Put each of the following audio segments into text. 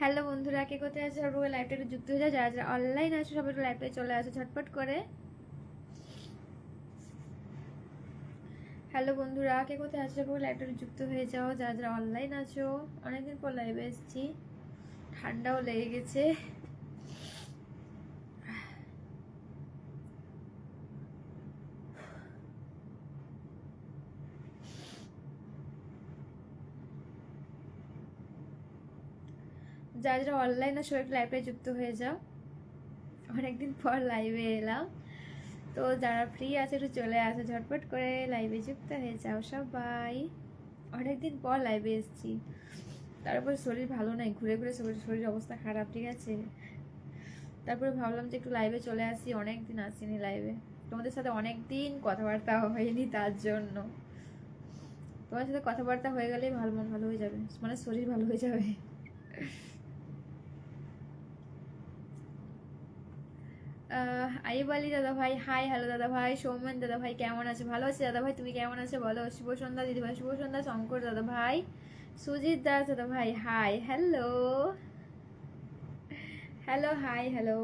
Hello বন্ধুরা, কে কোথায় আছে সবাই লাইভটা একটু যুক্ত হয়ে যায়। যারা যারা অনলাইন আছে সবাই একটু লাইভটা চলে আসো ঝটপট করে। হ্যালো বন্ধুরা, কে কোথায় আছে সবাই লাইভটা একটু যুক্ত হয়ে যাও। যারা যারা অনলাইন আছো, অনেকদিন পর লাইভে এসেছি, ঠান্ডাও লেগে গেছে। যারা যারা অনলাইন আছো একটু লাইভটা যুক্ত হয়ে যাও। অনেকদিন পর লাইভে এলাম, তো যারা ফ্রি আছে একটু চলে আসো ঝটপট করে, লাইভে যুক্ত হয়ে যাও সবাই। অনেকদিন পর লাইভে এসেছি, তারপর শরীর ভালো নাই, ঘুরে ঘুরে শরীর অবস্থা খারাপ, ঠিক আছে। তারপরে ভাবলাম যে একটু লাইভে চলে আসি, অনেকদিন আসিনি লাইভে, তোমাদের সাথে অনেকদিন কথাবার্তা হয়নি, তার জন্য। তোমার সাথে কথাবার্তা হয়ে গেলেই ভালো, মন ভালো হয়ে যাবে, মানে শরীর ভালো হয়ে যাবে। আইব আলী দাদা ভাই, হাই। হ্যালো দাদা ভাই। সৌমেন দাদা ভাই কেমন আছে? ভালো আছে দাদা ভাই, তুমি কেমন আছো বলো? শুভ সন্ধ্যা দিদি ভাই, শুভ সন্ধ্যা শঙ্কর দাদা ভাই, সুজিত দাস দাদা ভাই, high hello hello, hi hello.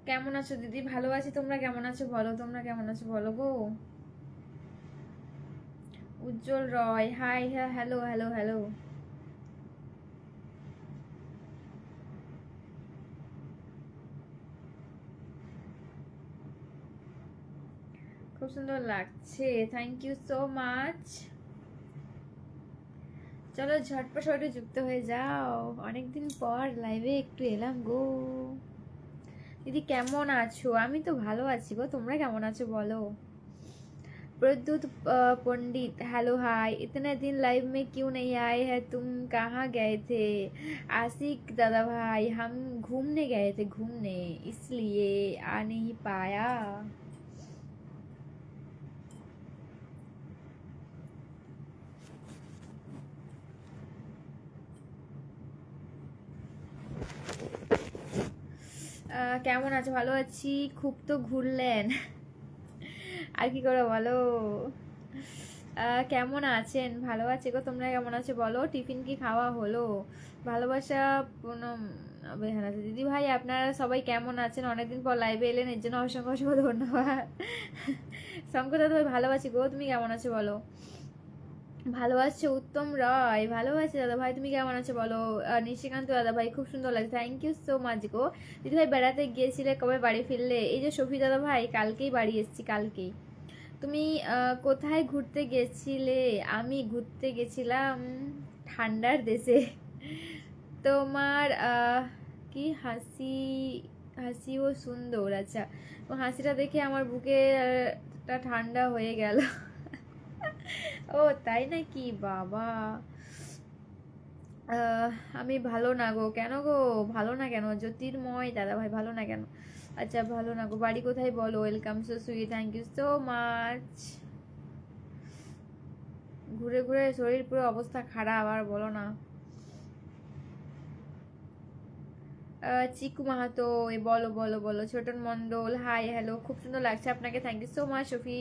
কেমন আছো দিদি? ভালো আছি, তোমরা কেমন আছো বলো? তোমরা কেমন আছো বলো গো। উজ্জ্বল রয়, হাই। হ্যাঁ, হ্যালো হ্যালো হ্যালো। খুব সুন্দর লাগছে, থ্যাংক ইউ সো মাচ। চলো ঝটপট সবাই যুক্ত হয়ে যাও, অনেকদিন পর লাইভে একটু এলাম গো। দিদি কেমন আছো? আমি তো ভালো আছি গো, তোমরা কেমন আছো বলো? प्रद्युत पंडित, हेलो हाय। इतने दिन लाइव में क्यों नहीं आए हैं तुम? कहाँ गए थे? आशिक दादा भाई, हम घूमने गए थे, घूमने, इसलिए आ नहीं पाया। কেমন আছো? ভালো আছি, খুব তো ঘুরলেন। আর কি করে বলো। কেমন আছেন? ভালো আছে গো, তোমরা কেমন আছো বলো? টিফিন কি খাওয়া হলো? ভালোবাসা পুনম বেহানা দিদি ভাই, আপনারা সবাই কেমন আছেন? অনেকদিন পর লাইভে এলেন, এর জন্য অসংখ্য অসংখ্য ধন্যবাদ। শঙ্কর দাদা ভাই ভালো আছি গো, তুমি কেমন আছো বলো? ভালো আছো উত্তম রয়, ভালো আছে দাদা ভাই, তুমি কেমন আছো বলো? নিশিকান্ত দাদা ভাই, খুব সুন্দর লাগছে, থ্যাংক ইউ সো মাচ গো। দিদি ভাই বেড়াতে গিয়েছিলে, কবে বাড়ি ফিরলে? এই যে সফি দাদা ভাই, কালকেই বাড়ি এসেছি, কালকেই। তুমি কোথায় ঘুরতে গেছিলে? আমি ঘুরতে গেছিলাম ঠান্ডার দেশে। তোমার কি হাসি, হাসিও সুন্দর, আচ্ছা। হাসিটা দেখে আমার বুকেটা ঠান্ডা হয়ে গেল। ও তাই নাকি বাবা। আমি ভালো না গো। কেন গো ভালো না কেন? জ্যোতির্ময় দাদা ভাই ভালো না কেন? আচ্ছা ভালো না গো, বাড়ি কোথায় বলো? Welcome so sweet, thank you so much. ঘুরে ঘুরে শরীর পুরো অবস্থা খারাপ, আর বলো না। চিকু মাহাতো, বলো বলো বলো। ছোটন মন্ডল, হাই হ্যালো, খুব সুন্দর লাগছে আপনাকে, thank you so much Shafi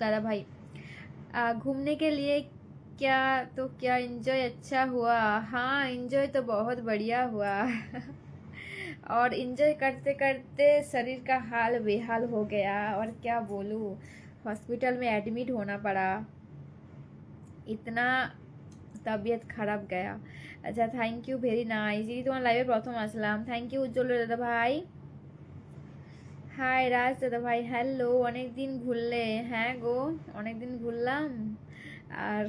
दादा भाई। घूमने के लिए क्या, तो क्या एंजॉय अच्छा हुआ? हाँ एंजॉय तो बहुत बढ़िया हुआ। और एंजॉय करते करते शरीर का हाल बेहाल हो गया, और क्या बोलूँ, हॉस्पिटल में एडमिट होना पड़ा, इतना तबीयत খারাপ गया। আচ্ছা থ্যাংক ইউ, ভেরি নাইস। দিদি তোমার লাইভে প্রথম আসলাম, থ্যাংক ইউ উজ্জ্বল দাদা ভাই। হাই রাজ দাদা ভাই, হ্যালো, অনেকদিন ঘুরলে। হ্যাঁ গো, অনেকদিন ঘুরলাম। আর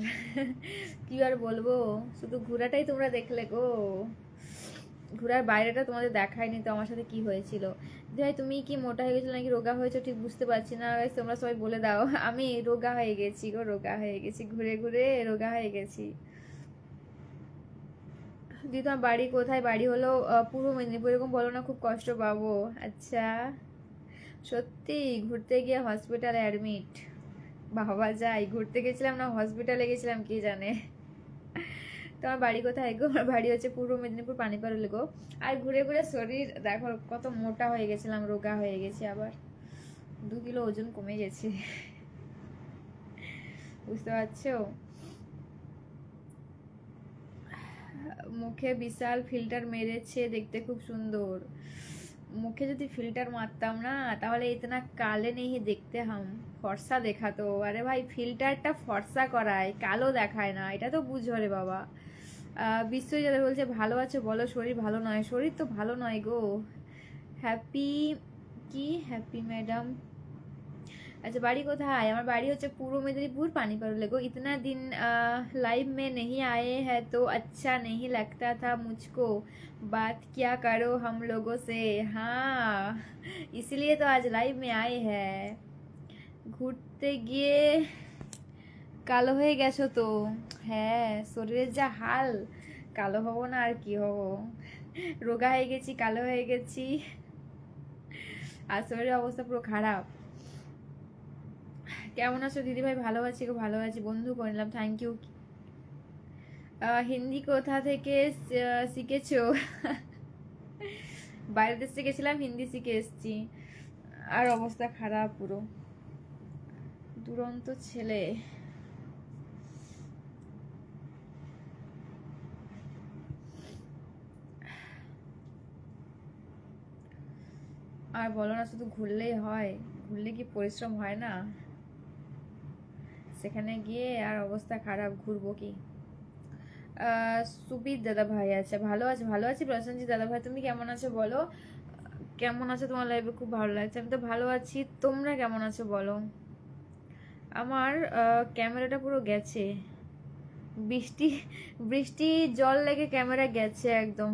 কি আর বলবো, শুধু ঘোরাটাই তোমরা দেখলে গো, ঘোরার বাইরেটা তোমাদের দেখায়নি তো আমার সাথে কি হয়েছিল। ভাই তুমি কি মোটা হয়ে গেছো নাকি রোগা হয়েছো ঠিক বুঝতে পারছি না, তোমরা সবাই বলে দাও। আমি রোগা হয়ে গেছি গো, রোগা হয়ে গেছি, ঘুরে ঘুরে রোগা হয়ে গেছি। দিদি তোমার বাড়ি কোথায়? বাড়ি হলো পূর্ব মেদিনীপুর। এরকম বলো না, খুব কষ্ট পাবো। আচ্ছা সত্যি ঘুরতে গিয়ে হসপিটালে অ্যাডমিট? বাবা যাই, ঘুরতে গেছিলাম না হসপিটালে গেছিলাম কে জানে। তোমার বাড়ি কোথায় গো? আমার বাড়ি হচ্ছে পূর্ব মেদিনীপুর, পানিপাড়লে গো। আর ঘুরে ঘুরে শরীর দেখো কত মোটা হয়ে গেছিলাম, রোগা হয়ে গেছি, আবার 2 কিলো ওজন কমে গেছে, বুঝতে পারছো। মুখে বিশাল ফিল্টার মেরেছে, দেখতে খুব সুন্দর। মুখে যদি ফিল্টার মারতাম না তাহলে ইতনা কালে নেই দেখতে হাম, ফর্সা দেখাতো। আরে ভাই ফিল্টারটা ফর্সা করায়, কালো দেখায় না, এটা তো বুঝো রে বাবা। বিশ্বজিৎ দাদা বলছে ভালো আছো বলো, শরীর ভালো নয়। শরীর তো ভালো নয় গো। হ্যাপি কি হ্যাপি ম্যাডাম? अच्छा बाड़ी कोথায়? আমার বাড়ি হচ্ছে পূর্ব মেদিনীপুর पानीपत को। इतना दिन लाइव में नहीं आए हैं तो अच्छा नहीं लगता था मुझको, बात क्या करो हम लोगों से। हाँ इसलिए तो आज लाइव में आए हैं। ঘুরতে গিয়ে কালো হয়ে গেছো তো। হ্যাঁ শরীরের যা হাল, কালো হব না আর কি হব। রোগা হয়ে গেছি, কালো হয়ে গেছি, আর শরীরের অবস্থা পুরো খারাপ। কেমন আছো দিদি ভাই? ভালো আছি গো, ভালো আছি। বন্ধু করলাম, থ্যাংক ইউ। হিন্দি কোথা থেকে শিখেছো? বাইরের দেশে গেছিলাম, হিন্দি শিখে এসেছি, আর অবস্থা খারাপ পুরো। দুরন্ত ছেলে। আর বলো না, শুধু ঘুরলেই হয়? ঘুরলে কি পরিশ্রম হয় না? সেখানে গিয়ে আর অবস্থা খারাপ, ঘুরবো কি? সুবির দাদা ভাই আছে, ভালো আছে, ভালো আছি। প্রসেনজিৎ দাদা ভাই তুমি কেমন আছো বলো? কেমন আছো? তোমার লাইভে খুব ভালো লাগছে। আমি তো ভালো আছি, তোমরা কেমন আছো বলো? আমার ক্যামেরাটা পুরো গেছে, বৃষ্টি বৃষ্টি জল লেগে ক্যামেরা গেছে একদম,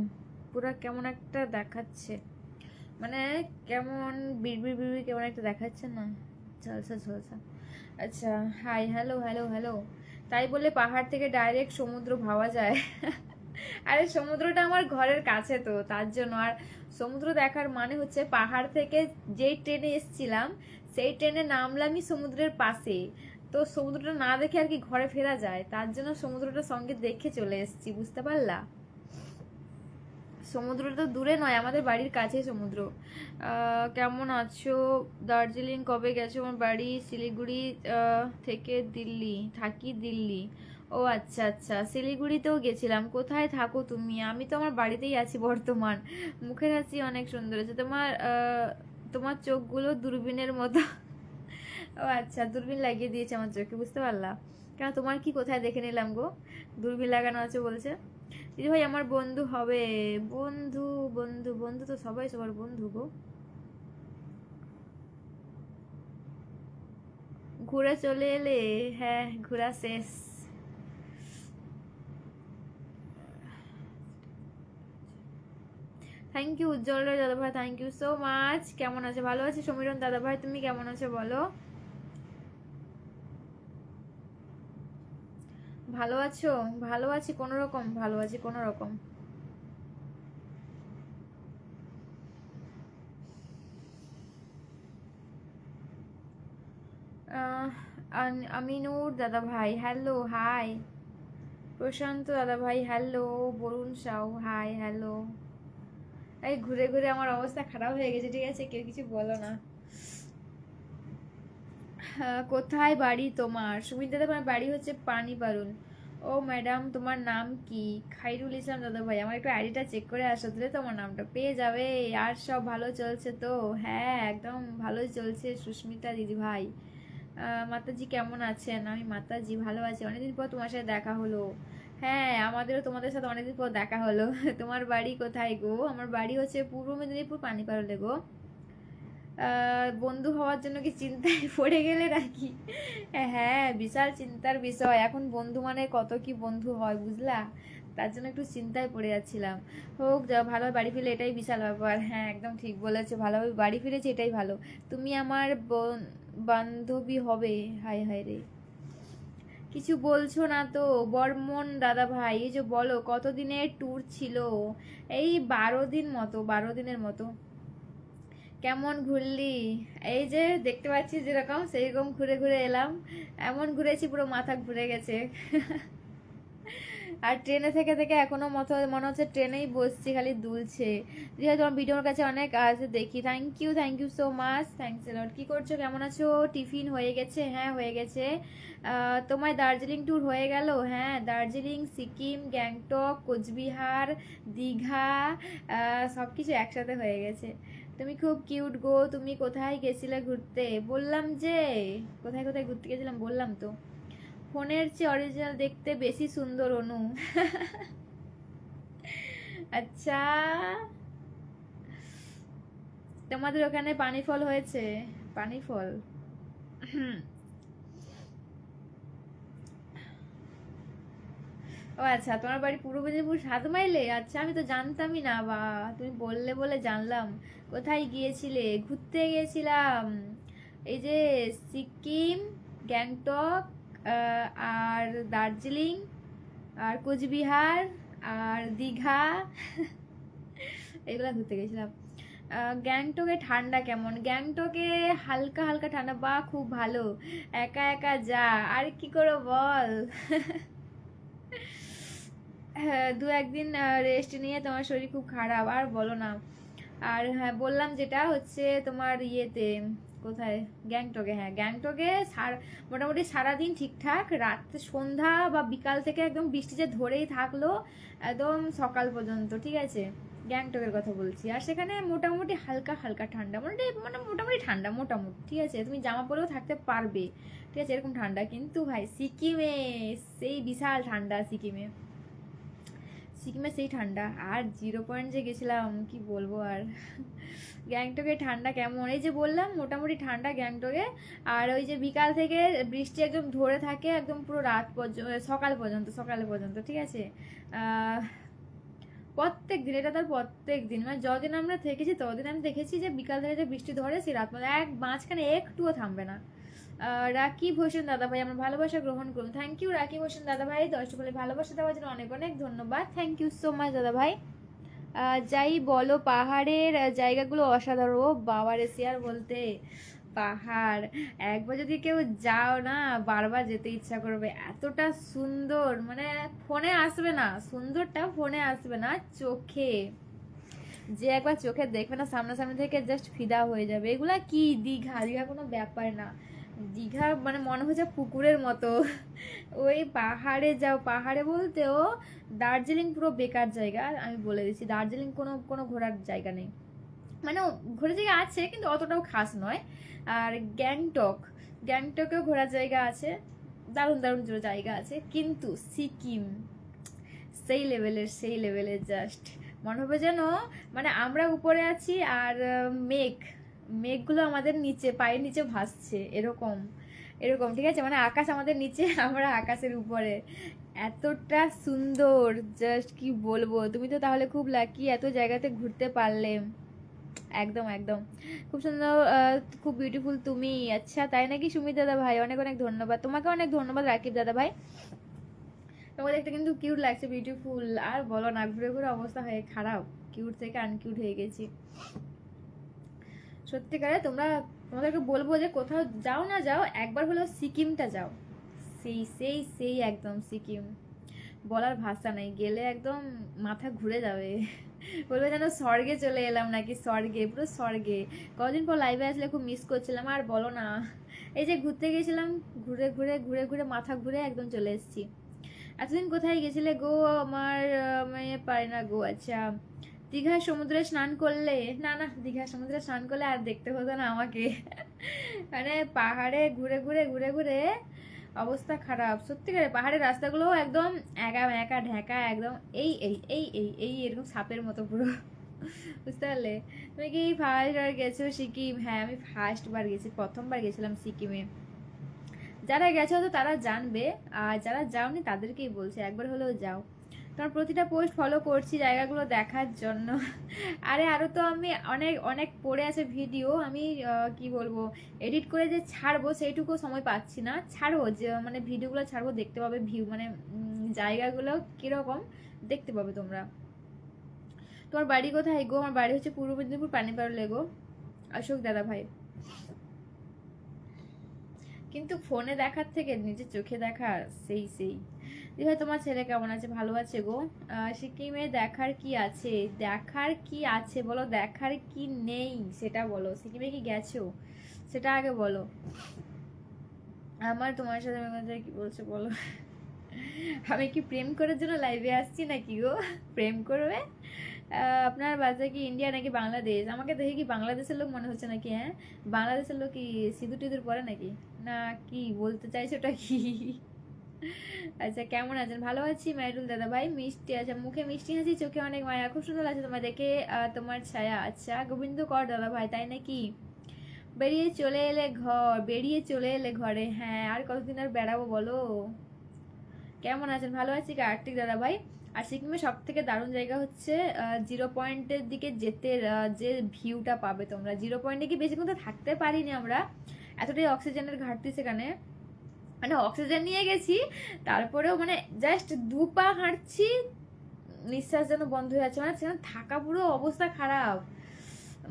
পুরো কেমন একটা দেখাচ্ছে, মানে কেমন বিড়বিড় বিড়বিড় কেমন একটা দেখাচ্ছে না, ঝলসা ঝলসা। আচ্ছা হাই, হ্যালো হ্যালো হ্যালো। তাই বলে পাহাড় থেকে ডাইরেক্ট সমুদ্র ভাবা যায়? আরে সমুদ্রটা আমার ঘরের কাছে তো, তার জন্য। আর সমুদ্র দেখার মানে হচ্ছে পাহাড় থেকে যেই ট্রেনে এসছিলাম সেই ট্রেনে নামলামই সমুদ্রের পাশে, তো সমুদ্রটা না দেখে আর কি ঘরে ফেরা যায়, তার জন্য সমুদ্রটা সঙ্গে দেখে চলে এসেছি, বুঝতে পারলা? সমুদ্র তো দূরে নয়, আমাদের বাড়ির কাছে সমুদ্র। কেমন আছো? দার্জিলিং কবে গেছো? আমার বাড়ি শিলিগুড়ি থেকে দিল্লি, থাকি দিল্লি। ও আচ্ছা আচ্ছা, শিলিগুড়িতেও গেছিলাম। কোথায় থাকো তুমি? আমি তো আমার বাড়িতেই আছি বর্তমান। মুখের হাসি অনেক সুন্দর আছে তোমার, তোমার চোখগুলো দূরবীনের মতো। ও আচ্ছা, দূরবীন লাগিয়ে দিয়েছে আমার চোখে, বুঝতে পারলাম। কেন তোমার কি কোথায় দেখে নিলাম গো, দূরবীন লাগানো আছে বলছে? দিদি ভাই আমার বন্ধু হবে? বন্ধু বন্ধু বন্ধু তো সবাই সবার বন্ধু গো। ঘুরে চলে এলে? হ্যাঁ ঘোরা শেষ। থ্যাংক ইউ উজ্জ্বল দাদা ভাই, থ্যাংক ইউ সো মাচ। কেমন আছে? ভালো আছি সমীরণ দাদা ভাই, তুমি কেমন আছো বলো? ভালো আছো? ভালো আছি কোনো রকম, ভালো আছি কোনো রকম। আমিনুর দাদা ভাই হ্যালো হাই। প্রশান্ত দাদা ভাই hello. Barun Sau hi hello. এই ঘুরে ঘুরে আমার অবস্থা খারাপ হয়ে গেছে, ঠিক আছে কেউ কিছু বলো না। কোথায় বাড়ি তোমার? সুমিত দাদা আমার বাড়ি হচ্ছে পানিপারুল। ও ম্যাডাম তোমার নাম কি? খাইরুল ইসলাম দাদা ভাই। আমার একটু আইডিটা চেক করে আসো, দিলে তোমার নামটা পেয়ে যাবে। আর সব ভালো চলছে তো? হ্যাঁ একদম ভালোই চলছে সুস্মিতা দিদি ভাই। মাতাজি কেমন আছেন? আমি মাতাজি ভালো আছি, অনেকদিন পর তোমার সাথে দেখা হলো। হ্যাঁ আমাদেরও তোমাদের সাথে অনেকদিন পর দেখা হলো। তোমার বাড়ি কোথায় গো? আমার বাড়ি হচ্ছে পূর্ব মেদিনীপুর পানিপারলে গো। বন্ধু হওয়ার জন্য কি চিন্তায় পড়ে গেলে নাকি? হ্যাঁ বিশাল চিন্তার বিষয়, এখন বন্ধু মানে কত কি বন্ধু হয় বুঝলা, তার জন্য একটু চিন্তায় পড়ে যাচ্ছিলাম। হোক যা, ভালোভাবে বাড়ি ফিরলে এটাই বিশাল ব্যাপার। হ্যাঁ একদম ঠিক বলেছো, ভালোভাবে বাড়ি ফিরেছি এটাই ভালো। তুমি আমার বান্ধবী হবে? হাই হাই রে, কিছু বলছো না তো? বর্মন দাদা ভাই এই যে বলো কতদিনের ট্যুর ছিল? এই 12 দিন মতো, 12 দিনের মতো। কেমন ঘুরলি? এই যে দেখতে পাচ্ছি যেরকম সেইরকম ঘুরে ঘুরে এলাম, এমন ঘুরেছি পুরো মাথা ঘুরে গেছে। আর ট্রেনে থেকে থেকে এখনো মনে হচ্ছে ট্রেনেই বসছি, খালি দুলছে। যেহেতু তোমার ভিডিওর কাছে অনেক আছে দেখি। Thank you so much, thanks a lot. কি করছো, কেমন আছো? টিফিন হয়ে গেছে? হ্যাঁ হয়ে গেছে। তোমার দার্জিলিং ট্যুর হয়ে গেল? হ্যাঁ, দার্জিলিং, সিকিম, গ্যাংটক, কোচবিহার, দীঘা সব কিছু একসাথে হয়ে গেছে। তুমি খুব কিউট গো। তুমি কোথায় গেছিলে ঘুরতে? বললাম যে কোথায় কোথায় ঘুরতে গেছিলাম বললাম তো। ফোনের চেয়ে অরিজিনাল দেখতে বেশি সুন্দর অনু। আচ্ছা, তোমাদের ওখানে পানি ফল হয়েছে? পানি ফল? ও আচ্ছা, তোমার বাড়ি পূর্ব মেদিনীপুর 7 মাইলে? আচ্ছা, আমি তো জানতামই না। বা তুমি বললে বলে জানলাম। কোথায় গিয়েছিলে? ঘুরতে গেছিলাম এই যে সিকিম, গ্যাংটক, আর দার্জিলিং, আর কোচবিহার, আর দীঘা, এগুলো ঘুরতে গেছিলাম। গ্যাংটকে ঠান্ডা কেমন? গ্যাংটকে হালকা হালকা ঠান্ডা। বা খুব ভালো। একা একা যা, আর কি করো বল। হ্যাঁ, 2-1 দিন রেস্ট নিয়ে। তোমার শরীর খুব খারাপ, আর বলো না। আর হ্যাঁ, বললাম যেটা হচ্ছে তোমার ইয়েতে, কোথায়? গ্যাংটকে। হ্যাঁ, গ্যাংটকে মোটামুটি সারাদিন ঠিকঠাক, রাত সন্ধ্যা বা বিকাল থেকে একদম বৃষ্টি যে ধরেই থাকলো একদম সকাল পর্যন্ত, ঠিক আছে? গ্যাংটকের কথা বলছি। আর সেখানে মোটামুটি হালকা হালকা ঠান্ডা, মোটামুটি ঠান্ডা, মোটামুটি ঠিক আছে, তুমি জামা পরেও থাকতে পারবে, ঠিক আছে, এরকম ঠান্ডা। কিন্তু ভাই সিকিমে সেই বিশাল ঠান্ডা। সিকিমে সেই ঠান্ডা। আর 0 পয়েন্ট যে গেছিলাম, কি বলবো আর। গ্যাংটকে ঠান্ডা কেমন? এই যে বললাম মোটামুটি ঠান্ডা গ্যাংটকে। আর ওই যে বিকাল থেকে বৃষ্টি একদম ধরে থাকে একদম পুরো রাত পর্যন্ত, সকালে পর্যন্ত, ঠিক আছে? প্রত্যেক দিন, এটা তার প্রত্যেক দিন, মানে যতদিন আমরা থেকেছি ততদিন আমি দেখেছি যে বিকাল থেকে যে বৃষ্টি ধরে সেই রাত পর্যন্ত মাঝখানে একটুও থামবে না। রাকিব হোসেন দাদা ভাই, আমার ভালোবাসা গ্রহণ করুন। থ্যাংক ইউ রাকিব হোসেন দাদা ভাই, দর্শক বলে ভালোবাসা দেওয়ার জন্য অনেক অনেক ধন্যবাদ। থ্যাংক ইউ সো মাচ দাদা ভাই। যাই বলো, পাহাড়ের জায়গাগুলো অসাধারণ। ও বাবা রে, শেয়ার বলতে পাহাড় একবার যদি কেউ যাও না, বারবার যেতে ইচ্ছা করবে। এতটা সুন্দর, মানে ফোনে আসবে না, সুন্দরটা ফোনে আসবে না, চোখে যে একবার চোখে দেখবে না সামনাসামনি থেকে, জাস্ট ফিদা হয়ে যাবে। এগুলা কি, দীঘা দীঘা কোনো ব্যাপার না। দীঘা মানে মনে হচ্ছে পুকুরের মতো। ওই পাহাড়ে যাও, পাহাড়ে বলতেও দার্জিলিং পুরো বেকার জায়গা, আমি বলে দিচ্ছি। দার্জিলিং কোনো কোনো ঘোরার জায়গা নেই, মানে ঘোরার জায়গা আছে কিন্তু অতটাও খাস নয়। আর গ্যাংটকেও ঘোরার জায়গা আছে, দারুণ দারুণ জায়গা আছে। কিন্তু সিকিম সেই লেভেলের জাস্ট মনে হবে যেন, মানে আমরা উপরে আছি আর মেঘগুলো আমাদের নিচে, পায়ের নিচে ভাসছে, এরকম এরকম, ঠিক আছে? মানে আকাশ আমাদের নিচে, আমরা আকাশের উপরে। এতটা সুন্দর, জাস্ট কি বলবো। তুমি তো তাহলে খুব লাকি, এত জায়গাতে ঘুরতে পারলে। একদম একদম, খুব সুন্দর, খুব বিউটিফুল তুমি। আচ্ছা তাই নাকি সুমিত দাদা ভাই? অনেক অনেক ধন্যবাদ তোমাকে, অনেক ধন্যবাদ রাকিব দাদা ভাই। তোমাকে দেখতে কিন্তু কিউট লাগছে, বিউটিফুল। আর বলো না, ঘুরে ঘুরে অবস্থা হয়ে খারাপ, কিউট থেকে আনকিউট হয়ে গেছি সত্যিকারে। তোমাদেরকে বলবো যে কোথাও যাও না যাও, একবার হলেও সিকিমটা যাও। সেই একদম সিকিম, বলার ভাষা নেই। গেলে একদম মাথা ঘুরে যাবে। বলবে যেন স্বর্গে চলে এলাম নাকি, স্বর্গে, পুরো স্বর্গে। কদিন পর লাইভে আসলে খুব মিস করছিলাম। আর বলো না, এই যে ঘুরতে গেছিলাম, ঘুরে ঘুরে ঘুরে ঘুরে মাথা ঘুরে একদম চলে এসেছি। এতদিন কোথায় গেছিলে গো? আমার মেয়ে পারে না গো। আচ্ছা, দীঘার সমুদ্রে স্নান করলে? না না, দীঘার সমুদ্রে স্নান করলে আর দেখতে হতো না আমাকে। মানে পাহাড়ে ঘুরে ঘুরে ঘুরে ঘুরে অবস্থা খারাপ সত্যিকারে। পাহাড়ের রাস্তাগুলো একদম একা একা ঢেকা, একদম এই এরকম সাপের মতো পুরো। বুঝতে পারলে? তুমি কি ফার্স্ট বার গেছো সিকিম? হ্যাঁ, আমি ফার্স্ট বার গেছি, প্রথমবার গেছিলাম সিকিমে। যারা গেছো তো তারা জানবে, আর যারা যাওনি তাদেরকেই বলছে একবার হলেও যাও। তোমার প্রতিটা পোস্ট ফলো করছি জায়গাগুলো দেখার জন্য। আরে আরও তো আমি অনেক অনেক পড়ে আছে ভিডিও, আমি কি বলবো, এডিট করে যে ছাড়বো সেইটুকু সময় পাচ্ছি না। ছাড়বো যে, মানে ভিডিওগুলো ছাড়বো, দেখতে পাবে ভিউ, মানে জায়গাগুলো কীরকম দেখতে পাবে তোমরা। তোমার বাড়ি কোথায় গো? আমার বাড়ি হচ্ছে পূর্ব মেদিনীপুর, পানিপাড়লে গো, অশোক দাদা ভাই। কিন্তু ফোনে দেখার থেকে নিজের চোখে দেখা সেই দিদি তোমার ছেলে কেমন আছে? ভালো আছে গো। সিকিমে দেখার কি আছে? দেখার কি আছে বলো, দেখার কি নেই সেটা বলো। সিকিমে কি গেছো সেটা আগে বলো। আমার তোমার সাথে কি বলছে বলো। আমি কি প্রেম করার জন্য লাইভে আসছি নাকি গো? প্রেম করবে? আপনার বাচ্চা কি ইন্ডিয়া নাকি বাংলাদেশ? আমাকে দেখে কি বাংলাদেশের লোক মনে হচ্ছে নাকি? হ্যাঁ, বাংলাদেশের লোক কি সিঁদুর টিঁদুর পরে নাকি? না কি বলতে চাইছো ওটা কি? আচ্ছা, কেমন আছেন? ভালো আছি মাইরুল দাদা ভাই। মিষ্টি আছে মুখে, মিষ্টি হাসি, চোখে অনেক মায়া, খুব সুন্দর লাগছে তোমার দেখে। তোমার ছায়া। আচ্ছা, গোবিন্দ কর দাদা ভাই, তাই নাকি? বেরিয়ে চলে এলে ঘরে। হ্যাঁ, আর কতদিন আর বেড়াবো বলো। কেমন আছেন? ভালো আছি কার্তিক দাদা ভাই। আর সিকিমে সব থেকে দারুণ জায়গা হচ্ছে জিরো পয়েন্টের দিকে যেতে, যে ভিউটা পাবে তোমরা। জিরো পয়েন্টে কি বেশিক্ষণ তো থাকতে পারিনি আমরা, এতটাই অক্সিজেনের ঘাটতি সেখানে। মানে অক্সিজেন নিয়ে গেছি, তারপরেও মানে জাস্ট 2 পা হাঁটছি, নিঃশ্বাস যেন বন্ধ হয়ে যাচ্ছে। মানে সেখানে থাকা পুরো অবস্থা খারাপ,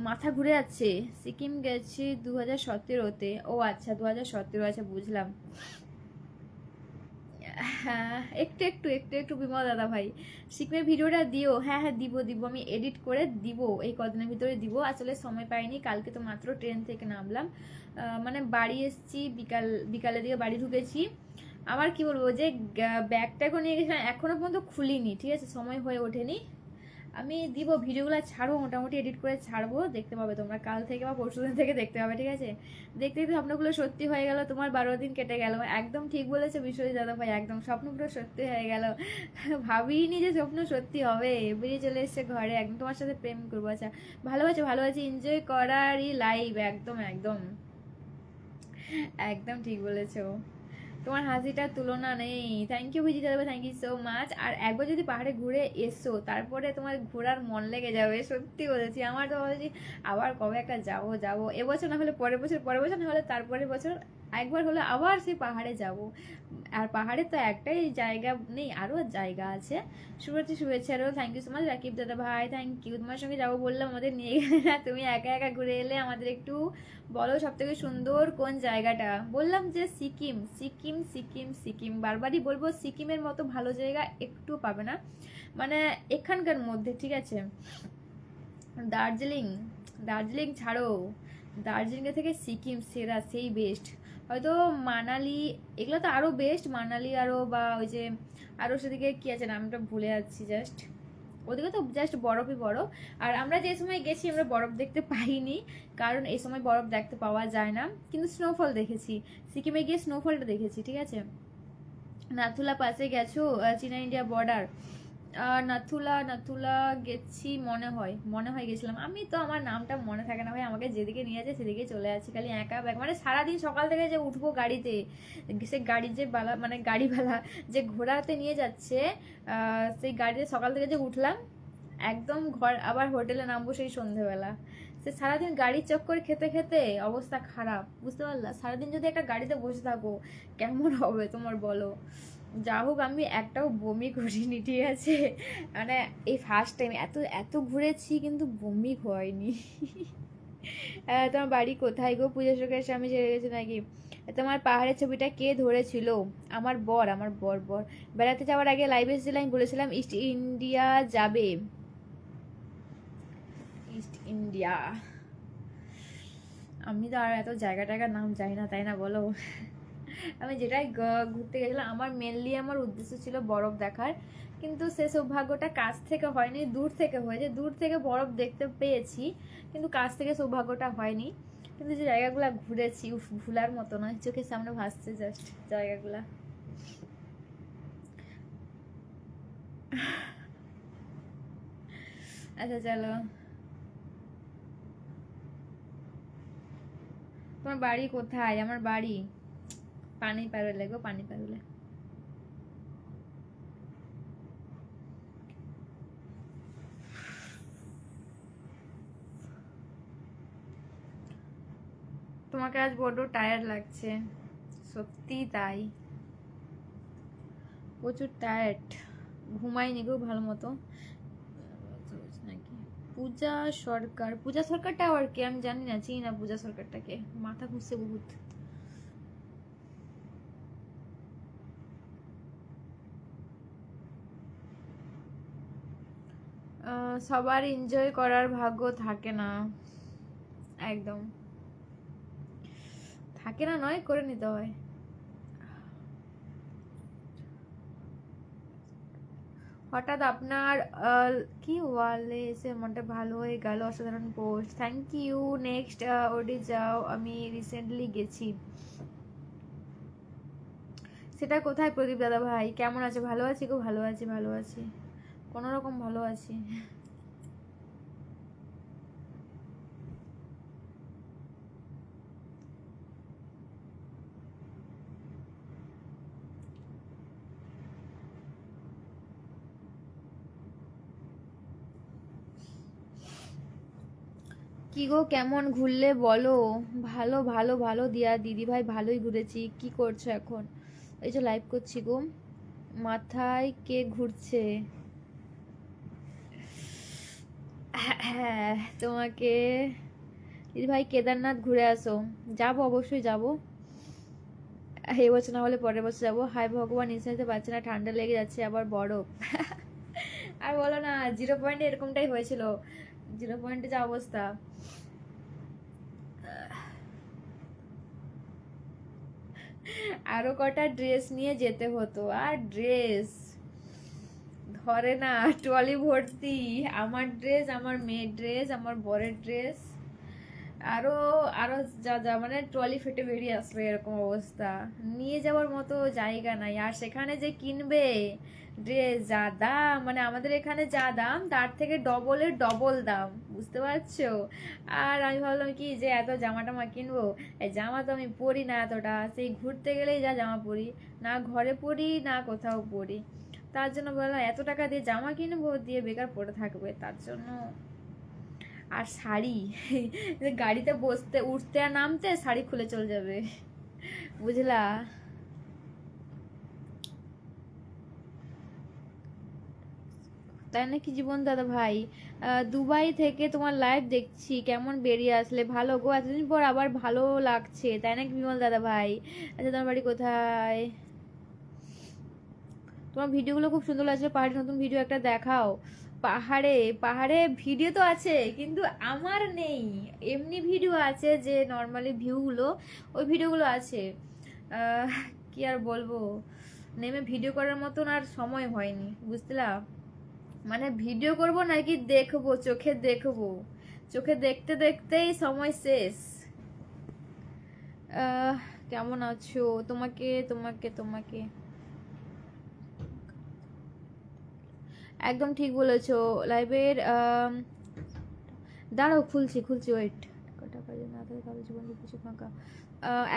মাথা ঘুরে যাচ্ছে। সিকিম গেছি 2017-তে। ও আচ্ছা, 2017। আচ্ছা, বুঝলাম। হ্যাঁ, একটু একটু একটু একটু বিমল দাদা ভাই, সিকিমের ভিডিওটা দিও। হ্যাঁ হ্যাঁ, দিব দিব, আমি এডিট করে দিব, এই কদিনের ভিতরে দিব। আসলে সময় পাইনি, কালকে তো মাত্র ট্রেন থেকে নামলাম, মানে বাড়ি এসেছি বিকালের দিকে বাড়ি ঢুকেছি। আমার কি বলবো, যে ব্যাগটাকে নিয়ে গেছিলাম এখনো পর্যন্ত খুলিনি, ঠিক আছে, সময় হয়ে ওঠেনি। আমি দিব ভিডিওগুলো, ছাড়বো, মোটামুটি এডিট করে ছাড়বো, দেখতে পাবে তোমরা কাল থেকে বা পরশু দিন থেকে দেখতে পাবে, ঠিক আছে। দেখতে দেখতে স্বপ্নগুলো সত্যি হয়ে গেল, তোমার 12 দিন কেটে গেল। একদম ঠিক বলেছে বিশ্বজিৎ দাদা ভাই, একদম স্বপ্নগুলো সত্যি হয়ে গেল। ভাবিনি যে স্বপ্ন সত্যি হবে, বেরিয়ে চলে এসছে ঘরে, একদম তোমার সাথে প্রেম করবো। আচ্ছা, ভালো আছে ভালো আছি, এনজয় করারই লাইভ, একদম একদম একদম ঠিক বলেছো। তোমার হাসিটার তুলনা নেই। থ্যাংক ইউ বিজিতা দেবে, থ্যাংক ইউ সো মাচ। আর একবার যদি পাহাড়ে ঘুরে এসো, তারপরে তোমার ঘোরার মন লেগে যাবে, সত্যি বলেছি। আমার তো বলেছি আবার কবে একটা যাবো যাবো, এবছর না হলে পরের বছর, পরের বছর না হলে তারপরের বছর, একবার হলে আবার সেই পাহাড়ে যাব। আর পাহাড়ে তো একটাই জায়গা নেই, আরও জায়গা আছে। শুভরাত্রি, শুভেচ্ছা রো, thank you so much Rakib দাদা ভাই, থ্যাংক ইউ। তোমার সঙ্গে যাবো বললাম, আমাদের নিয়ে গেলে না, তুমি একা একা ঘুরে এলে। আমাদের একটু বলো সব থেকে সুন্দর কোন জায়গাটা? বললাম যে সিকিম সিকিম সিকিম সিকিম, বারবারই বলবো, সিকিমের মতো ভালো জায়গা একটু পাবে না, মানে এখানকার মধ্যে, ঠিক আছে। দার্জিলিং, দার্জিলিং ছাড়ো, দার্জিলিংয়ের থেকে সিকিম সেরা, সেই বেস্ট। হয়তো মানালি, এগুলো তো আরও বেস্ট, মানালি আরও, বা ওই যে আরও সেদিকে কী আছে, নামটা ভুলে যাচ্ছি জাস্ট। ওদিকে তো জাস্ট বরফই বরফ। আর আমরা যে সময় গেছি আমরা বরফ দেখতে পাইনি, কারণ এই সময় বরফ দেখতে পাওয়া যায় না, কিন্তু স্নোফল দেখেছি। সিকিমে গিয়ে স্নোফলটা দেখেছি, ঠিক আছে। নাথুলা পাশে গেছো? চীনা ইন্ডিয়া বর্ডার। নাথুলা, নাথুলা গেছি মনে হয় গেছিলাম আমি। তো আমার নামটা মনে থাকে না ভাই, আমাকে যেদিকে নিয়ে যায় সেদিকে চলে যাচ্ছি, খালি একা ব্যাগ। মানে সারাদিন সকাল থেকে যে উঠবো গাড়িতে, সে গাড়ির যে বালা, মানে গাড়িওয়ালা যে ঘোরাতে নিয়ে যাচ্ছে, সেই গাড়িতে সকাল থেকে যে উঠলাম, একদম ঘর আবার হোটেলে নামবো সেই সন্ধেবেলা। সে সারাদিন গাড়ির চক্কর খেতে খেতে অবস্থা খারাপ, বুঝতে পারলা? সারাদিন যদি একটা গাড়িতে বসে থাকো কেমন হবে তোমার বলো। যা হোক, আমি একটাও বমি করিনি, ঠিক আছে। মানে এই ফার্স্ট টাইম এত এত ঘুরেছি কিন্তু বমি হয়নি। তোমার বাড়ি কোথায় গো? পূজা সরকারের স্বামী ছেড়ে গেছে নাকি? তোমার পাহাড়ের ছবিটা কে ধরেছিল? আমার বর বেড়াতে যাওয়ার আগে লাইভে এসেছিলাম, বলেছিলাম ইস্ট ইন্ডিয়া যাবে। ইস্ট ইন্ডিয়া, আমি তো আর এত জায়গা টায়গার নাম জানি না, তাই না বলো। আমি যেটাই ঘুরতে গেছিলাম, আমার মেনলি আমার উদ্দেশ্য ছিল বরফ দেখার, কিন্তু সে সৌভাগ্যটা কাছ থেকে হয়নি, দূর থেকে হয়েছে। দূর থেকে বরফ দেখতে পেয়েছি, কিন্তু কাছ থেকে সৌভাগ্যটা হয়নি। কিন্তু যে জায়গাগুলো ঘুরেছি, উফ, ভুলার মতো নয়, চোখের সামনে ভাসছে জাস্ট জায়গাগুলা। আচ্ছা চলো, তোমার বাড়ি কোথায়? আমার বাড়ি পানি পারুলে গো, পানি পারুলে। তোমাকে আজ বড্ড টায়ার্ড লাগছে, সত্যি তাই, প্রচুর টায়ার্ড, ঘুমাইনি গো ভালো মতো নাকি। পূজা সরকারটা আবার কে? আমি জানি না, চিনি না পূজা সরকারটাকে, মাথা ঘুরছে বহুত। সবার এনজয় করার ভাগ্য থাকে না, একদম থাকে না, নয় করে নিতে হয়। হঠাৎ আপনার কি ওয়ালে এসে মনটা ভালো হয়ে গেল, অসাধারণ পোস্ট, থ্যাংক ইউ। নেক্সট ওডি যাও, আমি রিসেন্টলি গেছি। সেটা কোথায় প্রদীপ দাদা ভাই? কেমন আছে? ভালো আছি গো, ভালো আছি, ভালো আছি, কোনো রকম ভালো আছি। কি গো কেমন ঘুরলে বলো? ভালো ভালো ভালো দিয়া দিদি ভাই, ভালোই ঘুরেছি। কি করছো এখন? এই যে লাইভ করছি গো। মাথায় কে ঘুরছে? হ্যাঁ, তোমাকে দিদি ভাই কেদারনাথ ঘুরে আসো। যাবো, অবশ্যই যাবো, এই বছর না হলে পরের বছর যাবো। হাই ভগবান, নিঃশ্বাস নিতে পারছি না, ঠান্ডা লেগে যাচ্ছে, আবার বরফ। আর বলো না, 0 পয়েন্টে এরকমটাই হয়েছিল, 0 পয়েন্টে যা অবস্থা। আরো কটা ড্রেস নিয়ে যেতে হতো, আর ড্রেস ধরে না, ট্রলি ভর্তি আমার ড্রেস, আমার মেয়ের ড্রেস, আমার বরের ড্রেস, আরো আরো যা যা, মানে ট্রলি ফেটে বেরিয়ে আসবে এরকম অবস্থা। নিয়ে যাওয়ার মতো জায়গা নাই, আর সেখানে যে কিনবে ড্রেস, যা দাম, মানে আমাদের এখানে যা দাম তার থেকে ডবলের ডবল দাম, বুঝতে পারছো? আর আমি ভাবলাম কি যে এত জামা টামা কিনবো, এই জামা তো আমি পরি না এতটা, সেই ঘুরতে গেলেই যা জামা পরি, না ঘরে পরি না কোথাও পরি। তার জন্য বললাম এত টাকা দিয়ে জামা কিনবো, দিয়ে বেকার পড়ে থাকবে, তার জন্য। আর শাড়ি, গাড়িতে বসতে উঠতে আর নামতে শাড়ি খুলে চলে যাবে, বুঝলা? তাই নাকি জীবন দাদা ভাই? দুবাই থেকে তোমার লাইভ দেখছি, কেমন বেরিয়ে আসলে? ভালো গো, এতদিন পর আবার ভালো লাগছে, তাই নাকি বিমল দাদা ভাই? আচ্ছা, তোমার বাড়ি কোথায়? তোমার ভিডিওগুলো খুব সুন্দর লাগছে, পাহাড়ি নতুন ভিডিও একটা দেখাও। পাহাড়ে, পাহাড়ে ভিডিও তো আছে কিন্তু আমার নেই, এমনি ভিডিও আছে যে নর্মালি ভিউগুলো, ওই ভিডিওগুলো আছে। আহ, কি আর বলবো, নেমে ভিডিও করার মতন আর সময় হয়নি, বুঝলা? মানে ভিডিও করব নাকি দেখবো, চোখে দেখবো, চোখে দেখতে দেখতেই সময় শেষ। আহ, কেমন আছো? তোমাকে তোমাকে তোমাকে একদম ঠিক বলেছো। লাইভের দাঁড়াও, খুলছি খুলছি, ওয়েট। টাকা যদি না থাকে তাহলে জীবন কিছু ফাঁকা।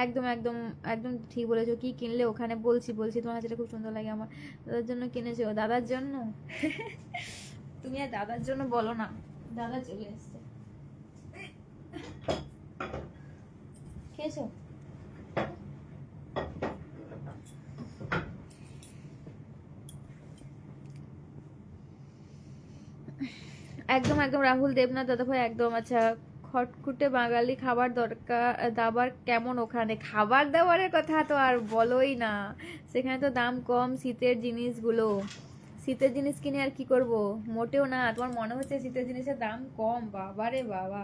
একদম একদম একদম ঠিক বলেছো। কি কিনলে ওখানে? বলছি বলছি, তোমার হাতেটা খুব সুন্দর লাগে আমার। দাদার জন্য কিনেছো? দাদার জন্য? তুমি আর দাদার জন্য বলো না, দাদা চলে এসছে। খেয়েছো? একদম একদম রাহুল দেবনাথ দাদা ভাই, একদম। আচ্ছা, খটখুটে বাঙালি খাবার দরকার দাবার কেমন ওখানে? খাবার দাবারের কথা তো আর বলোই না, সেখানে তো দাম কম, শীতের জিনিসগুলো, শীতের জিনিস কিনে আর কি করব? মোটেও না, তোমার মনে হচ্ছে শীতের জিনিসের দাম কম? বাবা রে বাবা।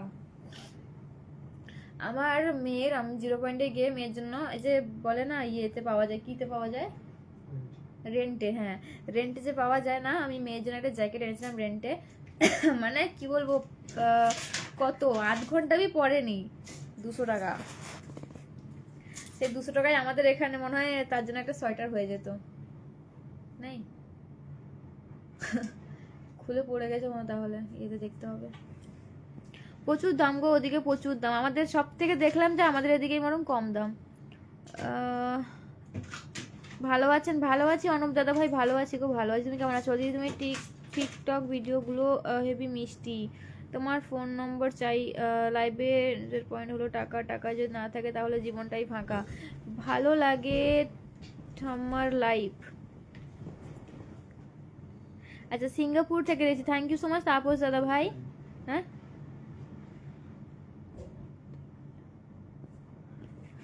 আমার মেয়ের, আমি 0 পয়েন্টে গিয়ে মেয়ের জন্য, এই যে বলে না ইয়েতে পাওয়া যায়, কিতে পাওয়া যায়, রেন্টে, হ্যাঁ রেন্টে যে পাওয়া যায় না, আমি মেয়ের জন্য একটা জ্যাকেট এনেছিলাম রেন্টে। মানে কি বলবো, কত 8 ঘন্টা আমি পরেনি, 200 টাকা। সেই 200 টাকায় আমাদের এখানে মনে হয় তার জন্য একটা সোয়েটার হয়ে যেত। নেই, খুলে পড়ে গেছে মনে, তাহলে এতে দেখতে হবে। প্রচুর দাম গো, ওদিকে প্রচুর দাম, আমাদের সব থেকে দেখলাম যে আমাদের এদিকেই বরং কম দাম। ভালো আছেন? ভালো আছি অনুপ দাদা ভাই, ভালো আছি গো, ভালো আছি। তুমি কেমন আছো দিদি? তুমি টিকটক ভিডিওগুলো হেভি মিষ্টি, তোমার ফোন নম্বর চাই। লাইভের পয়েন্ট হলো টাকা, টাকা যদি না থাকে তাহলে জীবনটাই ফাঁকা। ভালো লাগে আমার লাইভ। আচ্ছা, সিঙ্গাপুর থেকে রয়েছি, thank you so much Tapas দাদা ভাই। হ্যাঁ,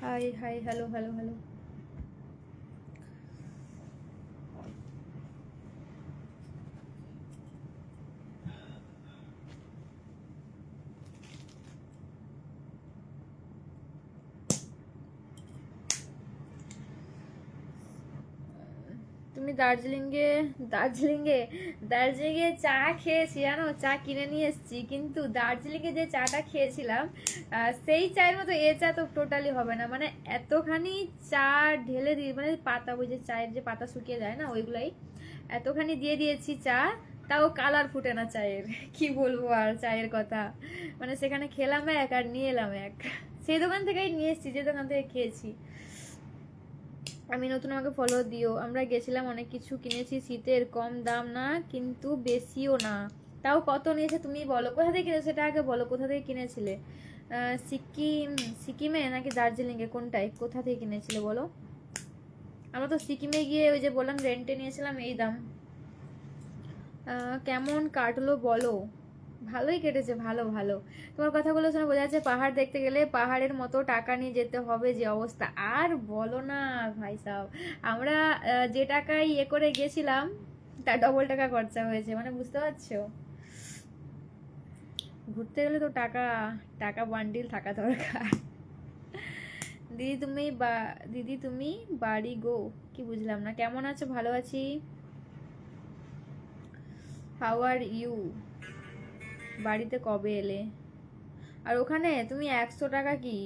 hi hi, hello hello hello. আপনি দার্জিলিংয়ে চা খেয়েছি জানো, চা কিনে নিয়ে এসেছি, কিন্তু দার্জিলিংয়ে যে চাটা খেয়েছিলাম সেই চায়ের মতো এ চা তো টোটালি হবে না। মানে এতখানি চা ঢেলে দিয়ে, মানে পাতা, ওই যে চায়ের যে পাতা শুকিয়ে যায় না, ওইগুলাই এতখানি দিয়ে দিয়েছি চা, তাও কালার ফুটে না চায়ের। কি বলবো আর চায়ের কথা, মানে সেখানে খেলাম এক আর নিয়ে এলাম এক। সেই দোকান থেকেই নিয়ে এসেছি যে দোকান থেকে খেয়েছি আমি। নতুন আমাকে ফলো দিও। আমরা গেছিলাম, অনেক কিছু কিনেছি শীতের, কম দাম না কিন্তু বেশিও না। তাও কত নিয়েছে তুমি বলো, কোথা থেকে কিনেছো সেটা আগে বলো, কোথা থেকে কিনেছিলে? সিকিম, সিকিমে নাকি দার্জিলিংয়ে, কোনটায়, কোথা থেকে কিনেছিলে বলো? আমরা তো সিকিমে গিয়ে ওই যে বললাম রেন্টে নিয়েছিলাম, এই দাম। কেমন কাটলো বলো? ভালোই কেটেছে, ভালো ভালো। তোমার কথাগুলো শুনে বোঝা যাচ্ছে পাহাড় দেখতে গেলে পাহাড়ের মতো টাকা নিয়ে যেতে হবে, যে অবস্থা। আর বলো না ভাই সাহেব, আমরা যে টাকায় ইয়ে করে গেছিলাম তার ডবল টাকা খরচা হয়েছে, মানে বুঝতে পারছো। ঘুরতে গেলে তো টাকা, টাকা বান্ডিল থাকা দরকার। দিদি তুমি বাড়ি গো, কি বুঝলাম না। কেমন আছো? ভালো আছি। How are you? বাড়িতে কবে এলে? আর ওখানে তুমি 100 টাকা কি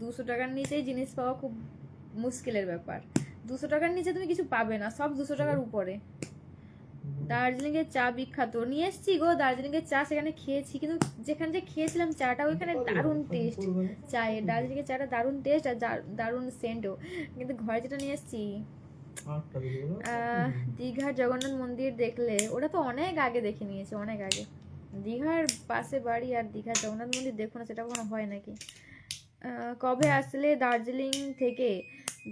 200 টাকার নিচেই জিনিস পাওয়া খুব মুশকিলের ব্যাপার। 200 টাকার নিচে তুমি কিছু পাবে না, সব 200 টাকার উপরে। দার্জিলিং এর চা বিখ্যাত, নিয়ে এসছি গো দার্জিলিং এর চা, সেখানে খেয়েছি, কিন্তু যেখানে যে খেয়েছিলাম চাটা, ওইখানে দারুণ টেস্ট চায়ের, দার্জিলিং এর চাটা দারুণ টেস্ট আর দারুণ সেন্টও, কিন্তু ঘরে যেটা নিয়ে এসছি। দীঘার জগন্নাথ মন্দির দেখলে? ওটা তো অনেক আগে দেখে নিয়েছে, অনেক আগে। দীঘার পাশে বাড়ি আর দীঘার জগন্নাথ মন্দির দেখো না, সেটা কখনো হয় নাকি? কবে আসলে দার্জিলিং থেকে?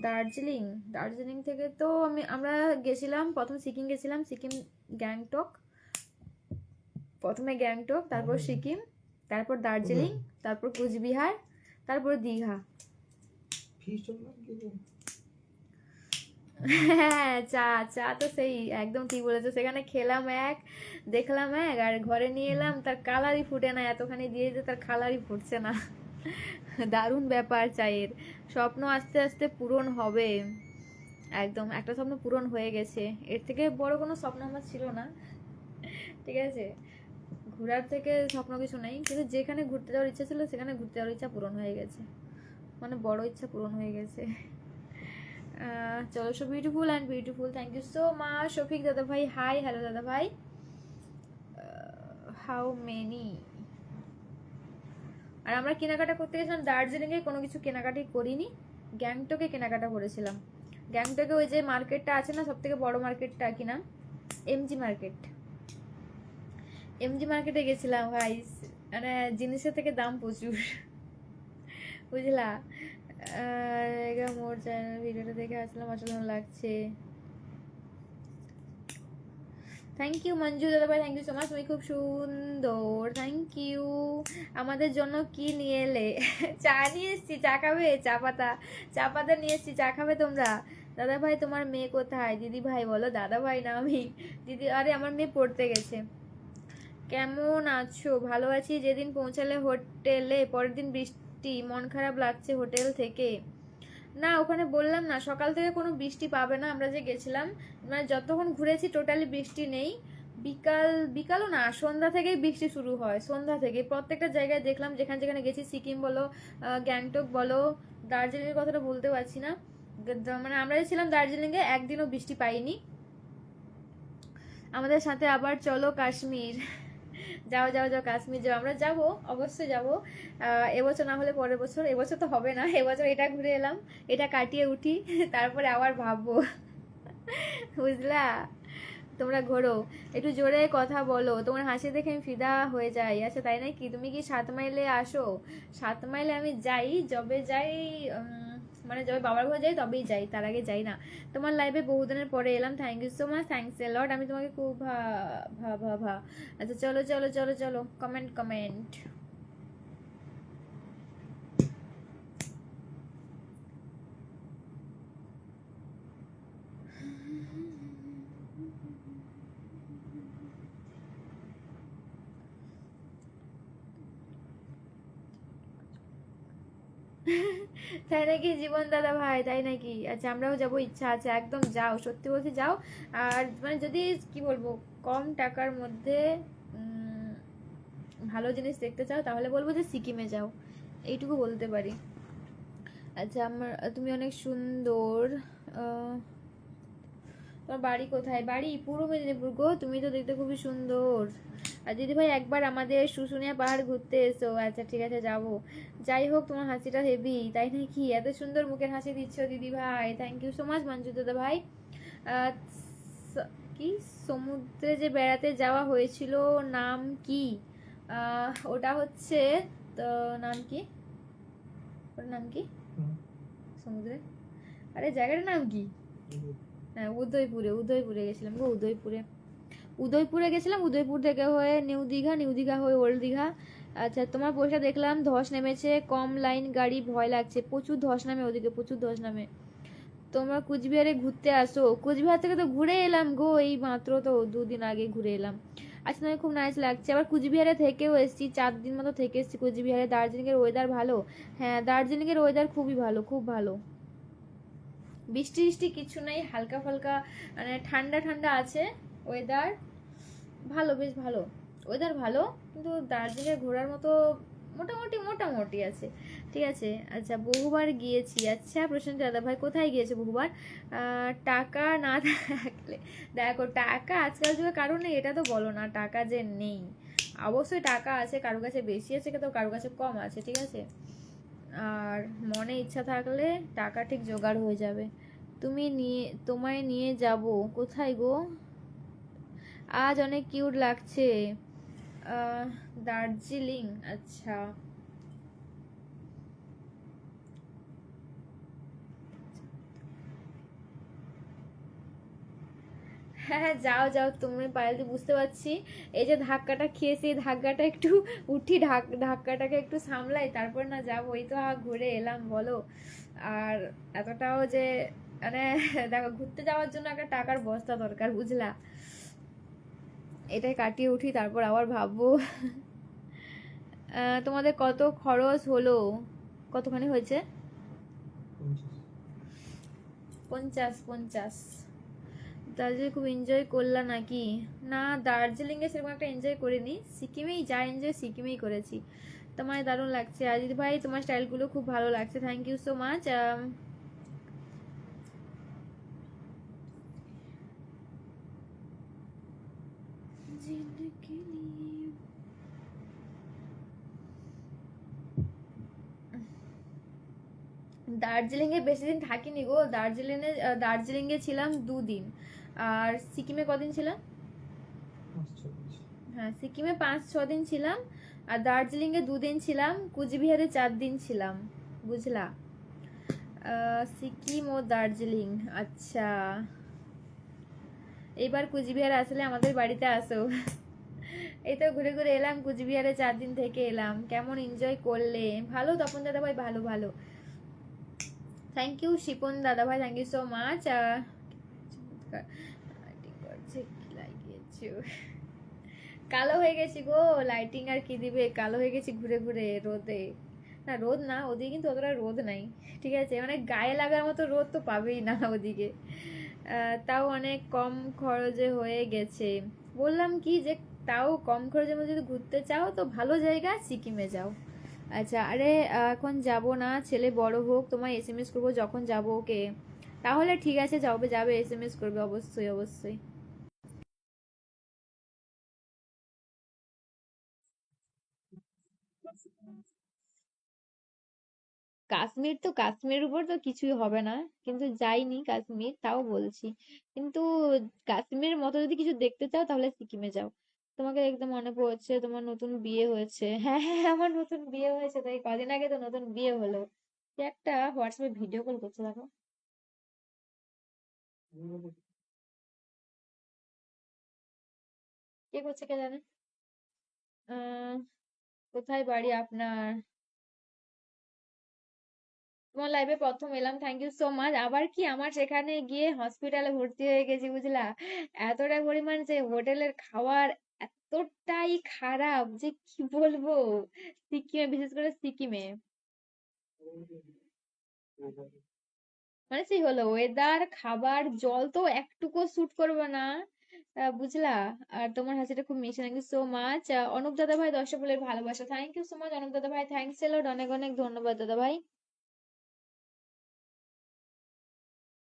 দার্জিলিং, দার্জিলিং থেকে তো আমরা গেছিলাম প্রথম সিকিম গেছিলাম, সিকিম গ্যাংটক, প্রথমে গ্যাংটক, তারপর সিকিম, তারপর দার্জিলিং, তারপর কুচবিহার, তারপর দীঘা। হ্যাঁ, চা, চা তো সেই একদম ঠিক বলেছো। সেখানে খেলাম এক, দেখলাম এক, আর ঘরে নিয়ে এলাম, তার কালারই ফুটে না, এতখানি দিয়ে তার কালারই ফুটছে না। দারুণ ব্যাপার চায়ের। স্বপ্ন আস্তে আস্তে পূরণ হবে। একদম, একটা স্বপ্ন পূরণ হয়ে গেছে, এর থেকে বড় কোনো স্বপ্ন আমার ছিল না। ঠিক আছে, ঘোরার থেকে স্বপ্ন কিছু নেই, কিন্তু যেখানে ঘুরতে যাওয়ার ইচ্ছা ছিল সেখানে ঘুরতে যাওয়ার ইচ্ছা পূরণ হয়ে গেছে, মানে বড় ইচ্ছা পূরণ হয়ে গেছে। চলো, so beautiful and beautiful, thank you so much. Shafiq দাদা ভাই হাই, হ্যালো দাদা ভাই। How many? আর আমরা কেনাকাটা করতে গেছিলাম দার্জিলিংয়ে, কোনো কিছু কেনাকাটি করিনি, গ্যাংটকে কেনাকাটা করেছিলাম। গ্যাংটকে ওই যে মার্কেটটা আছে না, সব থেকে বড় মার্কেটটা, কি নাম, এমজি মার্কেট, এমজি মার্কেটে গেছিলাম ভাই। মানে জিনিসের থেকে দাম প্রচুর, বুঝলা। মোর চ্যানেল ভিডিওটা দেখে আসলাম, অসাধারণ লাগছে। থ্যাংক ইউ মঞ্জু দাদা ভাই, থ্যাংক ইউ সো মাচ, তুমি খুব সুন্দর, থ্যাংক ইউ। আমাদের জন্য কি নিয়ে এলে? চা নিয়ে এসছি, চা খাবে? চা পাতা নিয়ে এসছি, চা খাবে তোমরা? দাদা ভাই তোমার মেয়ে কোথায়? দিদি ভাই বলো, দাদা ভাই না আমি দিদি। আরে আমার মেয়ে পড়তে গেছে। কেমন আছো? ভালো আছি। যেদিন পৌঁছালে হোটেলে, পরের দিন বৃষ্টি, মন খারাপ লাগছে হোটেল থেকে। না, ওখানে বললাম না সকাল থেকে কোনো বৃষ্টি পাবে না, আমরা যে গেছিলাম, মানে যতক্ষণ ঘুরেছি টোটালি বৃষ্টি নেই। বিকালও না, সন্ধ্যা থেকেই বৃষ্টি শুরু হয়, সন্ধ্যা থেকে প্রত্যেকটা জায়গায় দেখলাম, যেখানে যেখানে গেছি, সিকিম বলো, গ্যাংটক বলো, দার্জিলিংয়ের কথাটা বলতে পারছি না, মানে আমরা যে ছিলাম দার্জিলিংয়ে একদিনও বৃষ্টি পাইনি। আমাদের সাথে আবার চলো কাশ্মীর। যাও যাও যাও, কাশ্মীর যাও, আমরা যাব, অবশ্যই যাব। এবছর না হলে পরের বছর, এবছর তো হবে না, এবছর এটা ঘুরে এলাম, এটা কাটিয়ে উঠি, তারপরে আবার ভাববো। বুঝলা। তোমরা ঘোরো, একটু জোরে কথা বলো, তোমার হাসি দেখে আমি ফিদা হয়ে যাই। আচ্ছা তাই নাকি? তুমি কি 7 মাইলে আসো? 7 মাইলে আমি যাই, যবে যাই, মানে যবে বাবার ঘরে যাই তবেই যাই, তার আগে যাই না। তোমার লাইভে বহুদিনের পরে এলাম, thank you so much, thanks a lot, আমি তোমাকে খুব ভা। আচ্ছা চলো চলো চলো চলো, কমেন্ট কমেন্ট। তাই নাকি জীবন দাদা ভাই, তাই নাকি? আচ্ছা, আমরাও যাবো, ইচ্ছা আছে, একদম যাও, সত্যি বলছি যাও। আর মানে যদি কি বলবো, কম টাকার মধ্যে উম, ভালো জিনিস দেখতে চাও তাহলে বলবো যে সিকিমে যাও, এইটুকু বলতে পারি। আচ্ছা, আমার তুমি অনেক সুন্দর। আহ, তোমার বাড়ি কোথায়? বাড়ি পূর্ব মেদিনীপুর গো, তুমি তো দেখতে খুবই সুন্দর। আর দিদি ভাই একবার আমাদের শুশুনিয়া পাহাড় ঘুরতে এসো। আচ্ছা ঠিক আছে, যাবো। যাই হোক, তোমার হাসিটা হেভি, তাই নাকি? এত সুন্দর মুখের হাসি দিচ্ছ দিদি ভাই, thank you so much Manju দাদা ভাই। আহ, কি, সমুদ্রে যে বেড়াতে যাওয়া হয়েছিল, নাম কি? ওটা হচ্ছে, তো নাম কি, ওটার নাম কি? সমুদ্রে, আরে জায়গাটার নাম কি? হ্যাঁ, উদয়পুরে, উদয়পুরে গেছিলাম গো, উদয়পুরে। উদয়পুরে গেছিলাম, উদয়পুর থেকে হয়ে নিউ দীঘা, নিউ দীঘা হয়ে ওল্ড দীঘা। আচ্ছা, তোমার পোস্টটা দেখলাম, ধস নেমেছে, কম লাইন গাড়ি, ভয় লাগছে, প্রচুর ধস নামে ওদিকে, প্রচুর ধস নামে। তোমরা কুচবিহারে ঘুরতে আসো। কুচবিহার থেকে তো ঘুরে এলাম গো, এই মাত্র তো 2 দিন আগে ঘুরে এলাম। আচ্ছা, তোমাকে খুব নাইস লাগছে। আবার কুচবিহারে থেকেও এসেছি, 4 দিন মতো থেকে এসেছি কুচবিহারে। দার্জিলিং এর ওয়েদার ভালো? হ্যাঁ, দার্জিলিং এর ওয়েদার খুবই ভালো, খুব ভালো। বৃষ্টি টিষ্টি কিছু নেই, হালকা ফালকা, মানে ঠান্ডা ঠান্ডা আছে ওয়েদার। ভালো, বেশ ভালো ওয়েদার, ভালো। কিন্তু দার্জিলিংয়ে ঘোরার মতো মোটামুটি মোটামুটি আছে, ঠিক আছে। আচ্ছা, বহুবার গিয়েছি। আচ্ছা প্রশান্ত দাদা ভাই, কোথায় গিয়েছে বহুবার? টাকা না থাকলে, দেখো টাকা আজকাল যুগে কারো নেই এটা তো বলো না, টাকা যে নেই, অবশ্যই টাকা আছে, কারো কাছে বেশি আছে, তো কারো কাছে কম আছে, ঠিক আছে। আর মনে ইচ্ছা থাকলে টাকা ঠিক জোগাড় হয়ে যাবে। তোমায় নিয়ে যাব। কোথায় গো? আজ অনেক কিউট লাগছে। আহ, দার্জিলিং, আচ্ছা। হ্যাঁ হ্যাঁ, যাও যাও, তুমি পায়েল, বুঝতে পারছি। এই যে ধাক্কাটা খেয়েছি, এই ধাক্কাটা একটু উঠি, ধাক্কাটাকে একটু সামলাই, তারপর না যাবো। এই তো ঘুরে এলাম বলো। আর এতটাও যে মানে দেখো, ঘুরতে যাওয়ার জন্য একটা টাকার বস্তা দরকার, বুঝলা। এটাই কাটিয়ে উঠি, তারপর আবার ভাববো। তোমাদের কত খরচ হলো? কতখানি হয়েছে? 50, 50। দার্জিলিং খুব এনজয় করলা নাকি? না, দার্জিলিং এ সেরকম একটা এনজয় করিনি, সিকিমেই যা এনজয় সিকিমেই করেছি। তোমায় দারুণ লাগছে আজিত ভাই, তোমার স্টাইলগুলো খুব ভালো লাগছে, thank you so much. Darjeeling এ বেশি দিন থাকিনি গো, দার্জিলিং এ ছিলাম 2 দিন। আর সিকিমে কদিন ছিলাম? হ্যাঁ, সিকিমে 5-6 দিন ছিলাম। আর দার্জিলিং এ 2 দিন ছিলাম, কুচবিহারে 4 দিন ছিলাম, বুঝলা। সিকিম ও দার্জিলিং, আচ্ছা। এইবার কুচবিহার আসলে আমাদের বাড়িতে আসো। এই তো ঘুরে ঘুরে এলাম, কুচবিহারে 4 দিন থেকে এলাম। কেমন এনজয় করলে? ভালো তপন দাদা ভাই, ভালো ভালো। থ্যাংক ইউ শিপন দাদা ভাই, থ্যাংক ইউ সো মাচ। কালো হয়ে গেছি গো, লাইটিং আর কি দিবে, কালো হয়ে গেছি ঘুরে ঘুরে রোদে। না, রোদ না, ওদিকে কিন্তু অতটা রোদ নাই, ঠিক আছে, মানে গায়ে লাগার মতো রোদ তো পাবেই না ওদিকে। তাও অনেক কম খরচে হয়ে গেছে। বললাম কি যে, তাও কম খরচের মধ্যে যদি ঘুরতে চাও তো ভালো জায়গা সিকিমে যাও। আচ্ছা, আরে এখন যাব না, ছেলে বড় হোক, তোমায় এসএমএস করবো যখন যাব, ওকে। তাহলে ঠিক আছে, যাবে যাবে, এসএমএস করবে, অবশ্যই অবশ্যই। কাশ্মীর তো, কাশ্মীরের উপর তো কিছুই হবে না, কিন্তু যাইনি কাশ্মীর, তাও বলছি। কিন্তু কাশ্মীরের মতো যদি কিছু দেখতে চাও তাহলে সিকিমে যাও। তোমাকে একদম মনে পড়ছে, তোমার নতুন বিয়ে হয়েছে। হ্যাঁ হ্যাঁ, আমার নতুন বিয়ে হয়েছে, তাই কদিন আগে তো নতুন বিয়ে হলো। কে একটা হোয়াটসঅ্যাপে ভিডিও কল করছে, দেখো। কে করছে কে জানে। আহ কোথায় বাড়ি আপনার? তোমার লাইভে প্রথম এলাম, থ্যাংক ইউ সো মাচ। আবার কি, আমার সেখানে গিয়ে হসপিটালে ভর্তি হয়ে গেছি, বুঝলা। এতটা পরিমাণ যে হোটেলের খাবার এতটাই খারাপ যে কি বলবো। সিকিমে, বিশেষ করে সিকিমে। মানে সেই হলো ওয়েদার, খাবার, জল তো একটুকু স্যুট করবে না, বুঝলা। আর তোমার হাসিটা খুব মিষ্টি, thank you so much. Anup দাদা ভাই 10টা ফুলের ভালোবাসা, thank you so much Anup দাদা ভাই, থ্যাংকস এ লট, অনেক অনেক ধন্যবাদ দাদা ভাই।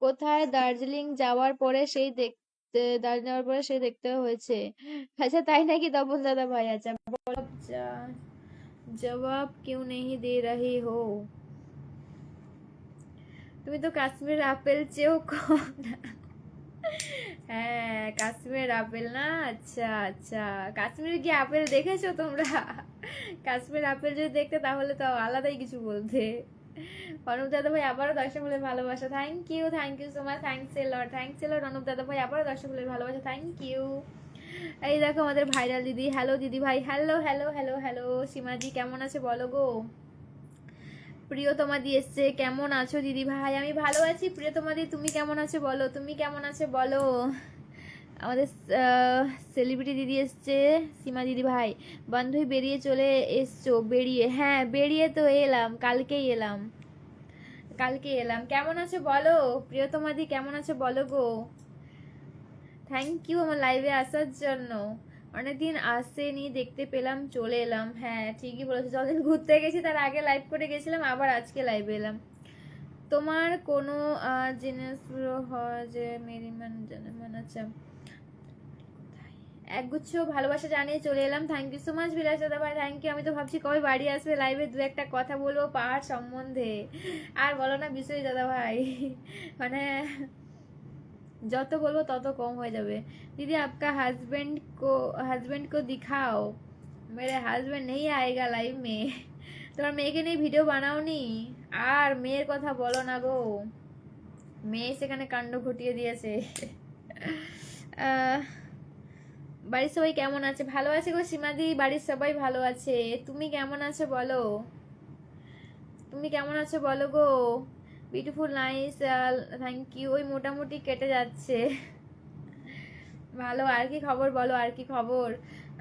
কোথায়? দার্জিলিং যাওয়ার পরে সেই দেখতে, দার্জিলিং যাওয়ার পরে সেই দেখতে হয়েছে। আচ্ছা তাই নাকি তপন দাদা ভাই? আচ্ছা বলো, জবাব क्यों नहीं दे रही हो? তুমি তো কাশ্মীর আপেল চেয়েও কম না। হ্যাঁ কাশ্মীর আপেল না, আচ্ছা আচ্ছা। কাশ্মীরে কি আপেল দেখেছো তোমরা? কাশ্মীর আপেল যদি দেখতে তাহলে তো আলাদাই কিছু বলতে। অনুপ দাদা ভাই আবারও 10টা ফুলের ভালোবাসা, thank you so much, thanks a lot Anup দাদা ভাই, আবারও 10টা ফুলের ভালোবাসা, থ্যাংক ইউ। এই দেখো আমাদের ভাইরাল দিদি, হ্যালো দিদি ভাই, হ্যালো হ্যালো হ্যালো হ্যালো। সীমাদি কেমন আছে বলো গো। প্রিয়তমা দি এসছে, কেমন আছো দিদি ভাই? আমি ভালো আছি প্রিয়তমা দি, তুমি কেমন আছো বলো, তুমি কেমন আছো বলো। আমাদের সেলিব্রিটি দিদি এসছে, সীমা দিদি ভাই। বান্ধবী বেরিয়ে চলে এসছো? বেরিয়ে, হ্যাঁ বেরিয়ে তো এলাম, কালকেই এলাম, কালকে এলাম। কেমন আছো বলো প্রিয়তমা দি, কেমন আছো বলো গো। থ্যাংক ইউ আমার লাইভে আসার জন্য, অনেকদিন আসেনি, দেখতে পেলাম চলে এলাম। হ্যাঁ ঠিকই বলেছো, যতদিন ঘুরতে গেছি তার আগে লাইভ করে গেছিলাম, আবার আজকে লাইভে এলাম। তোমার কোনো জিনিস হয় যে মেরি মান জানে মান, আচ্ছা একগুচ্ছ ভালোবাসা জানিয়ে চলে এলাম, থ্যাংক ইউ সো মাচ বিলাস দাদা ভাই, থ্যাংক ইউ। আমি তো ভাবছি কবে বাড়ি আসবে, লাইভে দু একটা কথা বলবো পাহাড় সম্বন্ধে। আর বলো না বিষয় দাদা ভাই, মানে যত বলবো তত কম হয়ে যাবে। दीदी आपका हस्बैंड को दिखाओ। मेरे हस्बैंड नहीं आएगा लाइव में। তোমার মেয়েকে নিয়ে ভিডিও বানাও নি? আর মেয়ের কথা বলো না গো, মেয়ে সেখানে কাণ্ড ঘটিয়ে দিয়েছে। আহ, বাড়ির সবাই কেমন আছে? ভালো আছে গো সীমাদি, বাড়ির সবাই ভালো আছে। তুমি কেমন আছো বলো, তুমি কেমন আছো বলো গো। Beautiful nice, thank you. ওই মোটামুটি কেটে যাচ্ছে। ভালো, আর কি খবর বলো, আর কি খবর?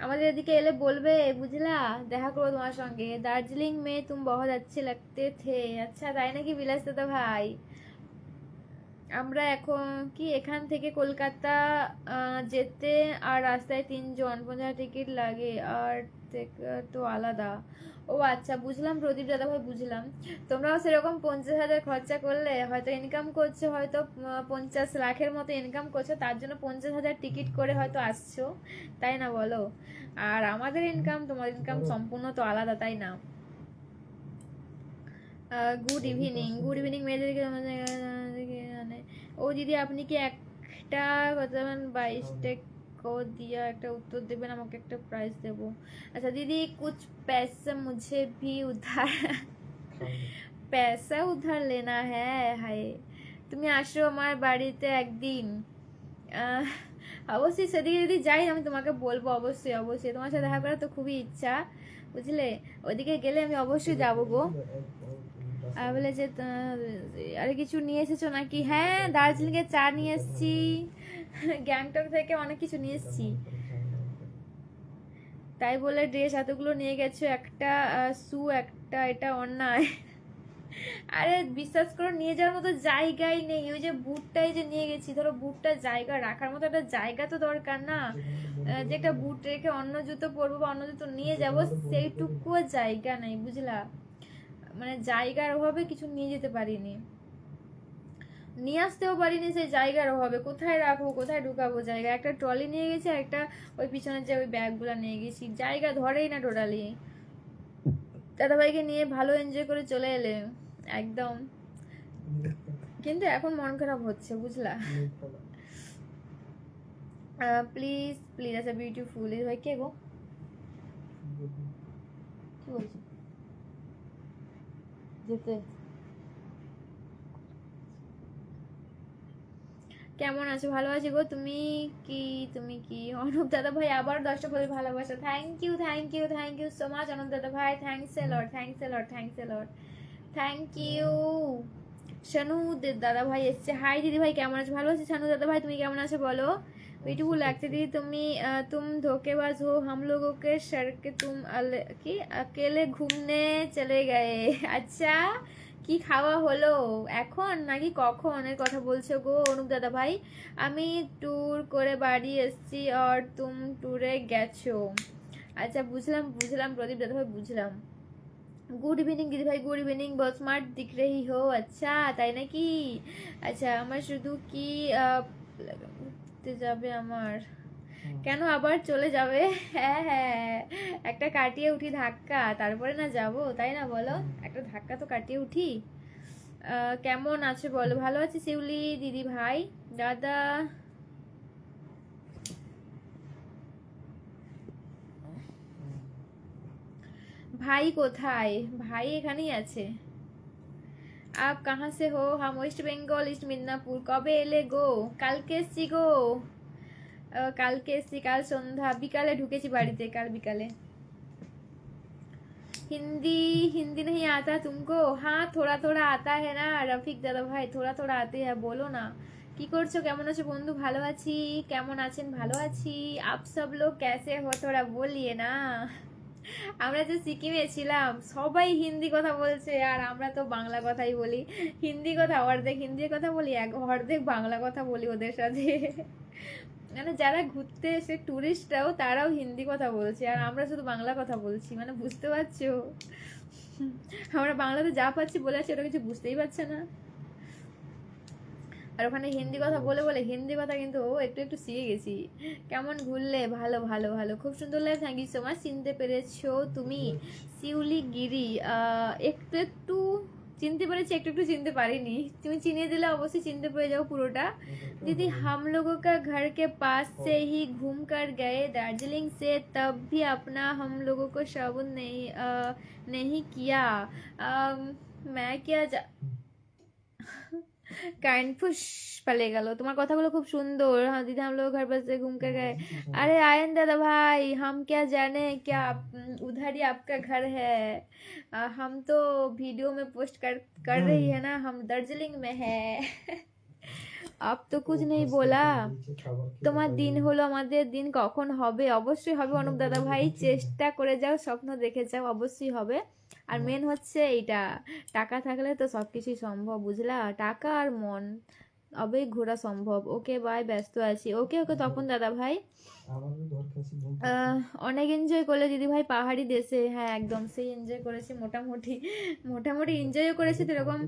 আমাদের এদিকে এলে বলবে বুঝলা, দেখা করবো তোমার সঙ্গে। দার্জিলিং মে তুম বহুত अच्छे लगते थे। আচ্ছা তাই নাকি বিলাস দাদা ভাই? আমরা এখন কি এখান থেকে কলকাতা যেতে আর রাস্তায় 3 জন 50 টিকিট লাগে, আর তো আলাদা। ও আচ্ছা বুঝলাম প্রদীপ দাদা ভাই, বুঝলাম। তোমরাও সেরকম 50,000 খরচা করলে হয়তো ইনকাম করছো, হয়তো 50 লাখের মতো ইনকাম করছো, তার জন্য 50,000 টিকিট করে হয়তো আসছো, তাই না বলো? আর আমাদের ইনকাম তোমার ইনকাম সম্পূর্ণ তো আলাদা, তাই না? গুড ইভিনিং, গুড ইভিনিং মেয়েদেরকে মানে। ও দিদি আপনি কি একটা কথা 22 को दिया একটা উত্তর দেবেন, আমাকে একটা প্রাইজ দেব। আচ্ছা দিদি कुछ पैसा मुझे भी उधार पैसा उधार लेना है। হায়, তুমি আসো আমার বাড়িতে একদিন। আহ, অবশ্যই সেদিকে যদি যাই আমি তোমাকে বলবো, অবশ্যই অবশ্যই তোমার সাথে দেখা করার তো খুবই ইচ্ছা, বুঝলে। ওইদিকে গেলে আমি অবশ্যই যাবো গো। আর বলে যে আরে কিছু নিয়ে এসেছো নাকি? হ্যাঁ দার্জিলিং এর চা নিয়ে এসেছি, গ্যাংটক থেকে অনেক কিছু নিয়ে এসেছি। তাই বলে ড্রেস এতগুলো নিয়ে গেছো, একটা শু একটা, এটা অন্যায়। আরে বিশ্বাস করো নিয়ে যাওয়ার মতো জায়গাই নেই, ওই যে বুটটাই যে নিয়ে গেছি, ধরো বুটটা জায়গা রাখার মতো একটা জায়গা তো দরকার না, যে একটা বুট রেখে অন্য জুতো পরবো বা অন্য জুতো নিয়ে যাবো, সেইটুকুও জায়গা নেই বুঝলা। মানে জায়গার অভাবে কিছু নিয়ে যেতে পারিনি, নিয়ে আসতেও পারিনি, সেই জায়গার অভাবে কোথায় রাখবো, কোথায় ঢুকাবো জায়গা। একটা ট্রলি নিয়ে গেছি, একটা ওই পিছনের যে ওই ব্যাগগুলো নিয়ে গেছি, জায়গা ধরেই না টোটালি। দাদাভাইকে নিয়ে ভালো এনজয় করে চলে এলে একদম, কিন্তু এখন মন খারাপ হচ্ছে বুঝলা। প্লিজ প্লিজ, আচ্ছা বিউটিফুল এই ভাই কে গো, কি বলছি যেতে। কেমন আছো? ভালো আছি গো, তুমি কি, তুমি কি? অনুপ দাদা ভাই আবার 10টা বলে ভালোবাসা, thank you thank you thank you so much Anup দাদা ভাই, thanks a lot, thanks a lot, thanks a lot, thank you. Shanu দাদা ভাই এসছে, হাই দিদি ভাই কেমন আছো? ভালো আছি শানু দাদা ভাই, তুমি কেমন আছো বলো। বিউটিফুল লাগছে দিদি তুমি, तुम धोखेबाज हो, हम लोगों के सर के तुम কি अकेले घूमने चले गए। अच्छा কি খাওয়া হলো এখন নাকি কখন এর কথা বলছো গো অনুপ দাদা ভাই? আমি ট্যুর করে বাড়ি এসেছি আর তুম ট্যুরে গেছো। আচ্ছা বুঝলাম বুঝলাম প্রদীপ দাদা ভাই বুঝলাম। গুড ইভিনিং দিদি ভাই, গুড ইভিনিং, बहुत স্মার্ট দিখ रही हो। আচ্ছা তাই নাকি? আচ্ছা আমার শুধু কি ঘুরতে যাবে আমার? কেন আবার চলে যাবে? হ্যাঁ হ্যাঁ, একটা কাটিয়ে উঠি ধাক্কা, তারপরে না যাব, তাই না বলো? একটা ধাক্কা তো কাটিয়ে উঠি। কেমন আছো বলো? ভালো আছি শিউলি দিদি ভাই। দাদা ভাই কোথায়? ভাই এখানেই আছে। आप कहाँ से हो? हम ওয়েস্ট বেঙ্গল, ইস্ট মিদনাপুর। কবে এলে গো? কালকে এসছি গো। কালকে এসছি, কাল সন্ধ্যা বিকালে ঢুকেছি বাড়িতে, কাল বিকালে। हिंदी हिंदी नहीं आता तुमको? हाँ थोड़ा थोड़ा आता है ना রফিক দাদা ভাই, थोड़ा थोड़ा आते हैं, बोलो ना। কি করছো, কেমন আছো বন্ধু? ভালো আছি। কেমন আছেন? ভালো আছি। आप सब लोग कैसे हो थोड़ा बोलिए ना। আমরা যে সিকিমে ছিলাম সবাই হিন্দি কথা বলছে আর আমরা তো বাংলা কথাই বলি। হিন্দি কথা অর্ধেক হিন্দি কথা বলি, অর্ধেক বাংলা কথা বলি ওদের সাথে। মানে যারা ঘুরতে এসে টুরিস্টরাও তারাও হিন্দি কথা বলছে আর আমরা শুধু বাংলা কথা বলছি, মানে বুঝতে পারছো? আমরা বাংলাতে যা পাচ্ছি বলে আছি, ওরা কিছু বুঝতেই পারছে না। আর ওখানে হিন্দি কথা বলে বলে হিন্দি কথা কিন্তু একটু একটু শিখে গেছি। কেমন ঘুরলে? ভালো ভালো ভালো, খুব সুন্দর লাগে, থ্যাংক ইউ সো মাচ। চিনতে পেরেছো তুমি? শিউলি গিরি একটু একটু চিনতে পেরেছি, একটু একটু চিনতে পারিনি। তুমি চিনিয়ে দিলে অবশ্যই চিনতে পেরে যাও পুরোটা। दीदी हम लोगों का घर के पास से ही घूम कर गए दार्जिलिंग से, तब भी अपना हम लोगों को शगुन नहीं किया। मैं क्या কাইনফুস পালিয়ে গেল। তোমার কথাগুলো খুব সুন্দর। हाँ दीदी हम लोग घर पर से घूम कर गए। अरे आयन दादा भाई, हम क्या जाने क्या उधर ही आपका घर है। हम तो वीडियो में पोस्ट कर रही है ना, हम दार्जिलिंग में है। आप तो कुछ नहीं बोला। তোমার দিন হলো, আমাদের দিন কখন হবে? অবশ্যই হবে অনুপ দাদা ভাই, চেষ্টা করে যাও, স্বপ্ন দেখে যাও, অবশ্যই হবে। আর মেন হচ্ছে এইটা, টাকা থাকলে তো সবকিছুই সম্ভব, বুঝলা? টাকা আর মন, তবেই ঘোরা সম্ভব। ওকে বাই, ব্যস্ত আছি। ওকে ওকে তপন দাদা ভাই। অনেক এনজয় করলে দিদি ভাই পাহাড়ি দেশে? হ্যাঁ একদম সেই এনজয় করেছি, মোটামুটি মোটামুটি এনজয়ও করেছি তো এরকম।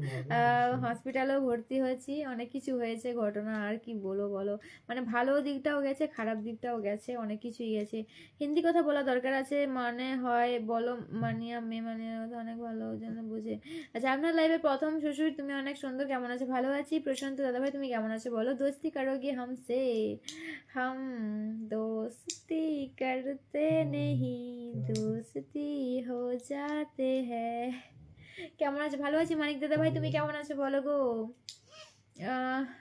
হসপিটালেও ভর্তি হয়েছি, অনেক কিছু হয়েছে ঘটনা, আর কি বলো বলো। মানে ভালো দিকটাও গেছে, খারাপ দিকটাও গেছে, অনেক কিছুই গেছে। হিন্দি কথা বলা দরকার আছে মানে হয় বলো, মানিয়া মেয়ে মানিয়া অনেক ভালো যেন বুঝে। আচ্ছা আপনার লাইভে প্রথম শ্বশুর, তুমি অনেক সুন্দর, কেমন আছো? ভালো আছি। প্রশান্ত দাদা ভাই তুমি কেমন আছো বলো? দোস্তি করোগে হামসে? हम दोस्ती करते नहीं, दोस्ती हो जाते हैं। কেমন আছো? ভালো আছি মানিক দাদা ভাই, তুমি কেমন আছো বলো গো?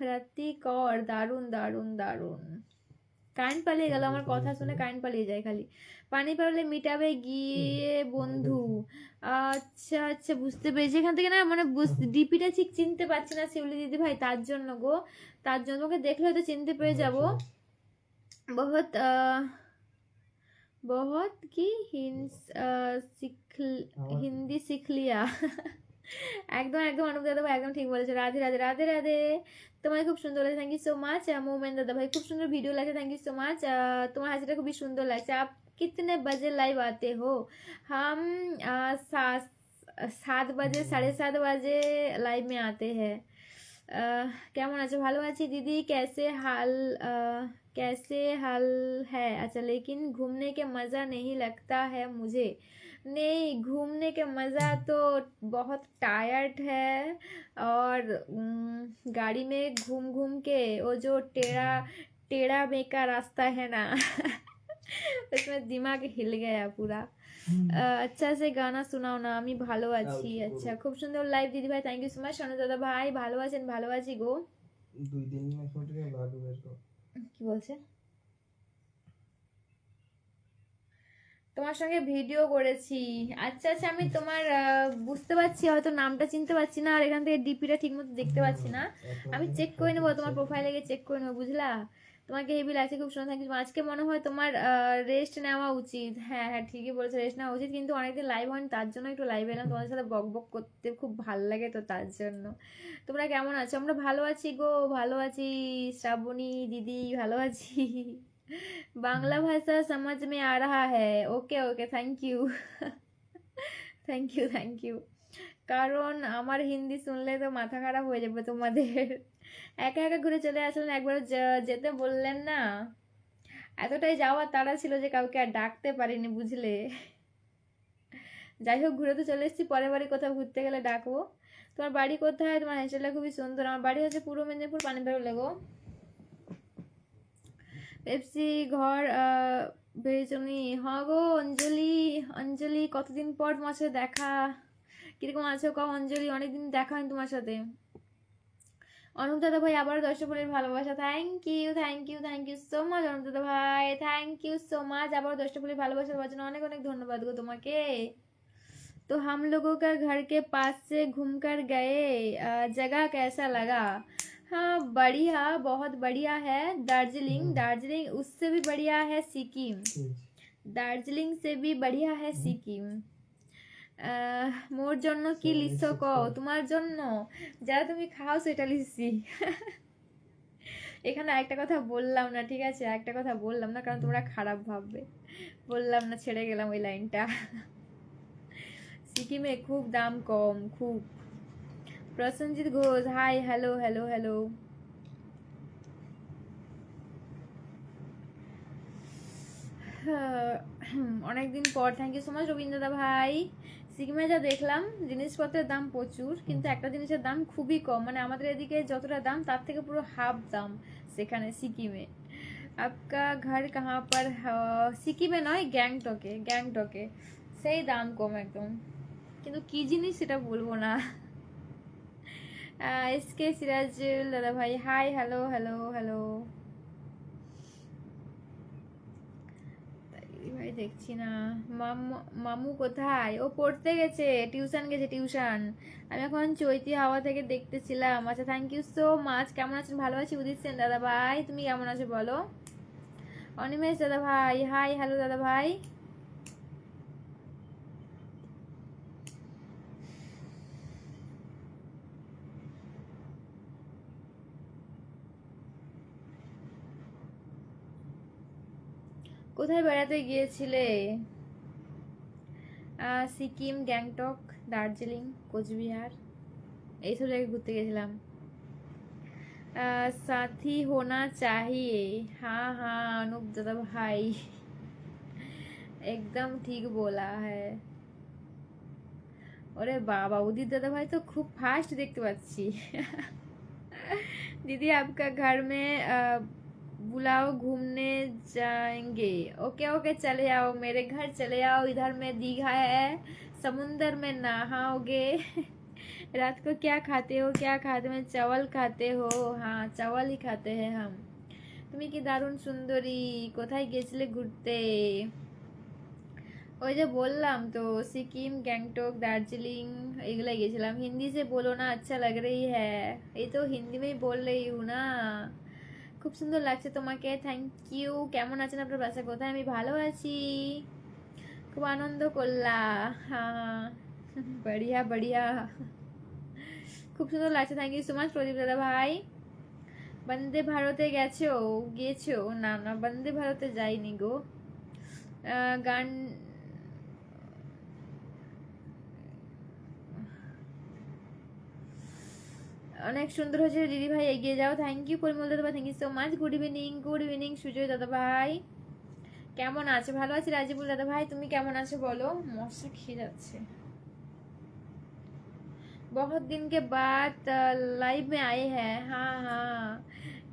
রাতি কর, দারুন দারুন দারুন। কারেন্ট পালিয়ে গেল, আমার কথা শুনে কারেন্ট পালিয়ে যায় খালি। পানি পারলে মিটাবে গিয়ে বন্ধু। আচ্ছা আচ্ছা বুঝতে পেরেছি। এখান থেকে না মানে ডিপিটা ঠিক চিনতে পারছি না শিউলি দিদি ভাই, তার জন্য গো, তার জন্য তোমাকে দেখলে হয়তো চিনতে পেরে যাবো। बहुत बहुत की হিন্দি শিখ লিয়া। একদম একদম অনুপ দাদা ভাই একদম ঠিক বলেছো। রাধে রাধে রাধে রাধে। তোমায় খুব সুন্দর লাগছে, থ্যাংক ইউ সো মাচ। মোমেন দাদা ভাই খুব সুন্দর ভিডিও লাগছে, থ্যাংক ইউ সো মাচ। তোমার হাসিটা খুবই সুন্দর লাগছে। আপ कितने बजे लाइव आते हो? हम 7 बजे 7:30 लाइव में आते हैं। কেমন আছো? ভালো আছি দিদি। कैसे हाल है? अच्छा लेकिन घूमने के मज़ा नहीं लगता है मुझे। नहीं घूमने के मज़ा तो बहुत टायर्ड है, और गाड़ी में घूम घूम के वो जो टेढ़ा टेढ़ा बेका रास्ता है ना उसमें दिमाग हिल गया पूरा। আচ্ছা সে গানা শোনাও না, আমি ভালো আছি। আচ্ছা খুব সুন্দর লাইভ দিদি ভাই, thank you so much. Sonu দাদা ভাই ভালো আছেন? ভালো আছি গো। 2 দিন কি বলছে? তোমার সঙ্গে ভিডিও করেছি। আচ্ছা আচ্ছা আমি তোমার বুঝতে পারছি, হয়তো নামটা চিনতে পারছি না, আর এখান থেকে ডিপিটা ঠিক মতো দেখতে পাচ্ছি না। আমি চেক করে নেবো, তোমার প্রোফাইলে গিয়ে চেক করে নেবো, বুঝলা? তোমাকে হেভি লাগছে, খুব সুন্দর। Thank you. আজকে মনে হয় তোমার রেস্ট নেওয়া উচিত। হ্যাঁ হ্যাঁ ঠিকই বলেছো, রেস্ট নেওয়া উচিত, কিন্তু অনেকদিন লাইভ হয়নি, তার জন্য একটু লাইভ এলাম, তোমাদের সাথে বক বক করতে খুব ভালো লাগে তো তার জন্য। তোমরা কেমন আছো? আমরা ভালো আছি গো, ভালো আছি। শ্রাবণী দিদি ভালো আছি। বাংলা ভাষা সমাজ মে আ রাহা হ্যায়। Okay okay, thank you. Thank you thank you. কারণ আমার হিন্দি শুনলে তো মাথা খারাপ হয়ে যাবে তোমাদের। একা একা ঘুরে চলে আসলেন, একবার যেতে বললেন না। এতটাই যাওয়ার তাড়া ছিল যে কাউকে আর ডাকতে পারিনি, বুঝলে। যাই হোক, ঘুরে তো চলে এসেছি, পরের বাড়ি কোথাও ঘুরতে গেলে ডাকবো। তোমার বাড়ি কোথায়? তোমার হেঁচেলটা খুবই সুন্দর। আমার বাড়ি হচ্ছে পূর্ব মেদিনীপুর, পানিবাড়ি গো। পেপসি ঘর বেচনি। হ্যাঁ গো অঞ্জলি, অঞ্জলি কতদিন পর তোমার সাথে দেখা। কিরকম আছো কও অঞ্জলি, অনেকদিন দেখা হয়নি তোমার সাথে। অনুপ দাদা ভাই আবার 10টা ফুলের ভালোবাসা, thank you thank you thank you so much Anup দাদা ভাই, থ্যাংক ইউ সো মাচ। আবার 10টা ফুলের ভালোবাসা দেওয়ার জন্য অনেক অনেক ধন্যবাদ গো তোমাকে। तो हम लोगों का घर के पास से घूमकर गए, जगह कैसा लगा? हाँ बढ़िया, बहुत बढ़िया है। दार्जिलिंग, दार्जिलिंग उससे भी बढ़िया है सिक्किम, दार्जिलिंग से भी बढ़िया है सिक्किम। মোর জন্য কি লিখছো কও? তোমার জন্য যারা তুমি খাও সেটা লিখছি। এখানে একটা কথা বললাম না, ঠিক আছে, একটা কথা বললাম না, কারণ তোমরা খারাপ ভাববে, বললাম না, ছেড়ে গেলাম ওই লাইনটা। সিকিমে খুব দাম কম, খুব। Prosenjit Ghosh, hi, hello hello hello. অনেকদিন পর, থ্যাংক ইউ সো মাচ রবীন্দ্রদা ভাই। সিকিমে যা দেখলাম জিনিসপত্রের দাম প্রচুর, কিন্তু একটা জিনিসের দাম খুবই কম, মানে আমাদের এদিকে যতটা দাম তার থেকে পুরো হাফ দাম সেখানে সিকিমে। আপকা ঘর কাহা পর? সিকিমে নয়, গ্যাংটকে, গ্যাংটকে সেই দাম কম একদম, কিন্তু কি জিনিস সেটা বলবো না। এসকে সিরাজুল দাদা ভাই, হাই, হ্যালো হ্যালো হ্যালো। ভাই দেখছি না। মামু কোথায়? ও পড়তে গেছে, টিউশন গেছে, টিউশন। আমি এখন চৈতি হাওয়া থেকে দেখতেছিলাম। আচ্ছা, থ্যাংক ইউ সো মাচ। কেমন আছেন? ভালো আছি উদিত সেন দাদা ভাই, তুমি কেমন আছো বলো? অনিমেষ দাদা ভাই, হাই, হ্যালো দাদা ভাই। কোথায় বেড়াতে গিয়েছিলে? সিকিম, গ্যাংটক, দার্জিলিং, কোচবিহার, এইসব জায়গায় ঘুরতে গেছিলাম। साथी होना चाहिए। हाँ हाँ अनुप दादा भाई, एकदम ठीक बोला है। ওরে বাবা, উদিত দাদা ভাই তো খুব ফাস্ট দেখতে পাচ্ছি। दीदी आपका घर में बुलाओ, घूमने जाएंगे। ओके ओके, चले आओ मेरे घर, चले आओ। इधर में दीघा है, समुंदर में नहाओगे। रात को क्या खाते हो? क्या खाते में चावल खाते हो? हाँ चावल ही खाते हैं हम। তুমি কি দারুণ সুন্দরী, কোথায় গেছিলে ঘুরতে? ওই যে বললাম তো, সিকিম, গ্যাংটক, দার্জিলিং এগুলো গেছিলাম। হিন্দি সে বলো না, আচ্ছা লাগ রही है। এই তো হিন্দি में बोल रही हूँ ना। খুব সুন্দর লাগছে তোমাকে, থ্যাংক ইউ। কেমন আছেন? আপনার বাসা কোথায়? আমি ভালো আছি, খুব আনন্দ করলা। হ্যাঁ বড়িয়া বড়িয়া, খুব সুন্দর লাগছে, থ্যাংক ইউ সো মাচ প্রদীপ দাদা ভাই। বন্দে ভারতে গেছো? গেছো? না না, বন্দে ভারতে যাইনি গো। গান অনেক সুন্দর হয়েছে দিদি ভাই, এগিয়ে যাও। থ্যাংক ইউ পরিমল দাদা ভাই, thank you so much. Good evening, good evening Sujoy দাদা ভাই, কেমন আছে? ভালো আছি রাজিবুল দাদা ভাই, তুমি কেমন আছো বলো? মশা খেয়ে যাচ্ছে। बहुत दिन के बाद লাইভ মে আয়ে হ্যাঁ। হ্যাঁ হ্যাঁ,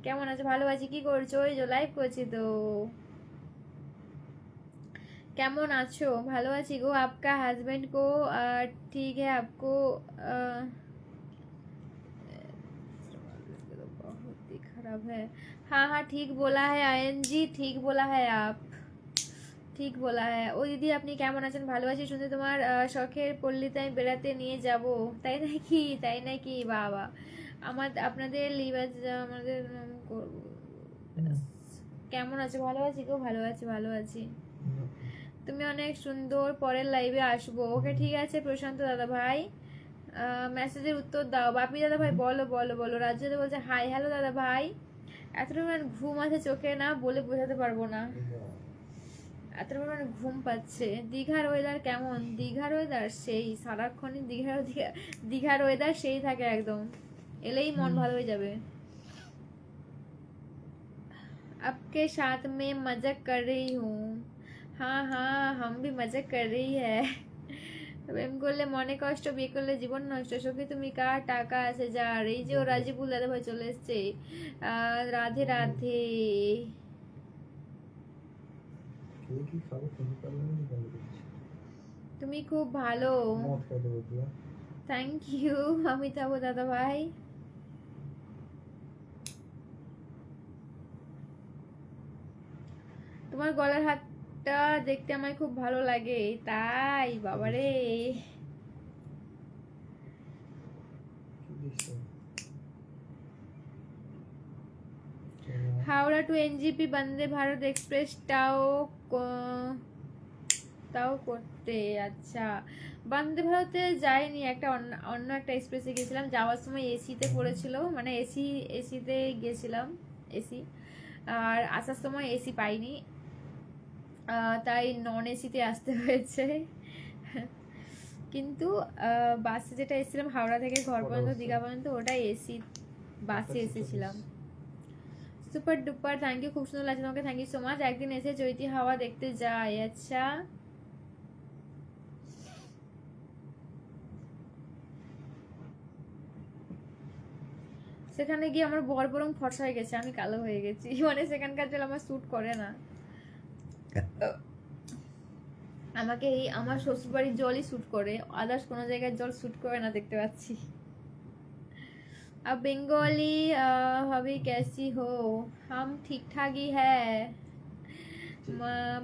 কেমন আছো? ভালো আছি। কি করছো? ওই যে লাইভ করছি তো। কেমন আছো? ভালো আছি গো। आपका हस्बैंड को ठीक है आपको? बहुत ही खराब है। हाँ हाँ ठीक बोला है आयन जी, ठीक बोला है आप, ঠিক বলা হ্যাঁ। ও দিদি আপনি কেমন আছেন? ভালো আছি। শুনতে তোমার শখের পল্লীতে আমি বেড়াতে নিয়ে যাব। তাই নাকি? তাই নাকি? বাবা, আপনাদের লিবাজ আমাদের করবো। কেমন আছো? ভালো আছি গো, ভালো আছি, ভালো আছি। তুমি অনেক সুন্দর, পরের লাইভে আসবো। ওকে ঠিক আছে প্রশান্ত দাদা ভাই, মেসেজের উত্তর দাও। বাপি দাদা ভাই বলো বলো বলো। রাজু দাদা বলছে হাই হ্যালো দাদা ভাই। এতটা মানে ঘুম আছে চোখে না বলে বোঝাতে পারবো না, এতটা মানে ঘুম পাচ্ছে। দীঘার ওয়েদার কেমন? দীঘার ওয়েদার সেই, সারাক্ষণই দীঘার ওয়েদার সেই থাকে একদম, এলেই মন ভালো হয়ে যাবে। आपके साथ में मजाक कर रही हूँ। हाँ हाँ हम भी मजाक कर रही है। প্রেম করলে মনে কষ্ট, বিয়ে করলে জীবন নষ্ট। সখী তুমি কার টাকা আছে যার? এই যে ও রাজিবুল দাদা ভাই চলে এসছে। রাধে রাধে। তুমি খুব ভালো, থ্যাংক ইউ অমিতাভ দাদা ভাই। তোমার গলার হাতটা দেখতে আমায় খুব ভালো লাগে। তাই? বাবারে। হাওড়া টু এনজিপি বন্দে ভারত এক্সপ্রেসটাও তাও করতে। আচ্ছা, বন্দে ভারতে যাইনি, একটা অন্য একটা এক্সপ্রেসে গেছিলাম। যাওয়ার সময় এসিতে পড়েছিল, মানে এসিতে গেছিলাম, এসি। আর আসার সময় এসি পাইনি, তাই নন এসিতে আসতে হয়েছে। কিন্তু বাসে যেটা এসেছিলাম হাওড়া থেকে ঘর পর্যন্ত, দীঘা পর্যন্ত, ওটা এসি বাসে এসেছিলাম। সুপার ডুপার, থ্যাংক ইউ, খুব সুন্দর লাগছে তোমাকে, থ্যাংক ইউ সো মাচ। একদিন এসে চৈতি হাওয়া দেখতে যাই। আচ্ছা, সেখানে গিয়ে আমার বর বরং ফর্সা হয়ে গেছে, আমি কালো হয়ে গেছি। মানে সেখানকার জল আমার স্যুট করে না, আমাকে এই আমার শ্বশুরবাড়ির জলই স্যুট করে, আদার্স কোনো জায়গায় জল স্যুট করে না, দেখতে পাচ্ছি। अब बंगाली हबी कैसी हो? हम ठीक ठाक ही है।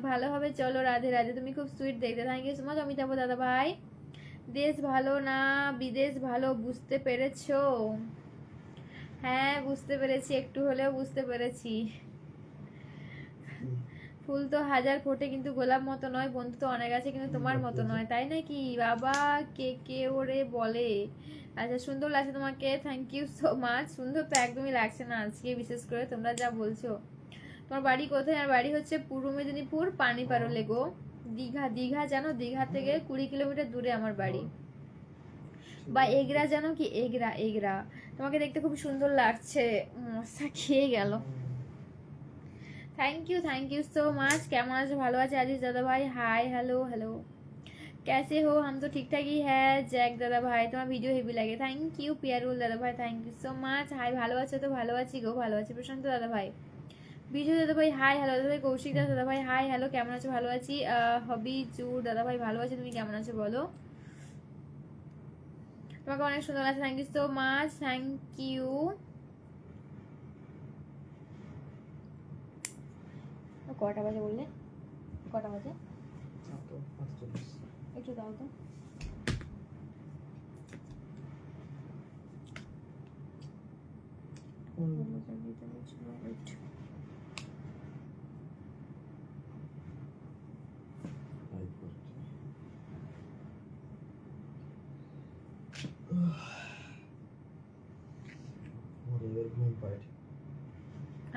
ভালোভাবে চলো। রাধে রাধে। তুমি খুব সুইট দেখতে, thank you so much Amitabh দাদা ভাই। দেশ ভালো না বিদেশ ভালো, বুঝতে পেরেছো? হ্যাঁ বুঝতে পেরেছি, একটু হলেও বুঝতে পেরেছি। ফুল তো হাজার ফোটে কিন্তু গোলাপ মতো নয়, বন্ধু তো অনেক আছে কিন্তু তোমার মতো নয়, তাই নাকি বাবা? কে কে ওরে বলে? আচ্ছা, সুন্দর লাগছে তোমাকে, থ্যাংক ইউ সো মাচ। সুন্দর তো একদমই লাগছে না আজকে, বিশেষ করে তোমরা যা বলছো। তোমার বাড়ি কোথায়? আমার বাড়ি হচ্ছে পূর্ব মেদিনীপুর, পানিপারলে গো। দীঘা, দীঘা জানো? দীঘা থেকে 20 কিলোমিটার দূরে আমার বাড়ি। বা এগরা জানো কি? এগরা, এগরা। তোমাকে দেখতে খুব সুন্দর লাগছে। মশা খেয়ে গেল। Thank you so much. কেমন আছো? ভালো আছে আজিজ দাদা ভাই, হাই হ্যালো হ্যালো। कैसे हो? हम तो ठीक ठाक ही है। জ্যাক দাদা ভাই তোমার ভিডিও হেভি লাগে, থ্যাংক ইউ। পিয়ারুল দাদা ভাই, thank you so much. Hi, ভালো আছো তো? ভালো আছি গো, ভালো আছি। প্রশান্ত দাদা ভাই, বিজয় দাদা ভাই, হাই হ্যালো দাদা ভাই। কৌশিক দাদা ভাই, হাই হ্যালো, কেমন আছো? ভালো আছি। হবি চুর দাদা ভাই, ভালো আছি, তুমি কেমন আছো বলো? তোমাকে অনেক সুন্দর লাগছে, thank you so much, thank you. কটা বাজে বললে? কটা বাজে? একটু দাও তো।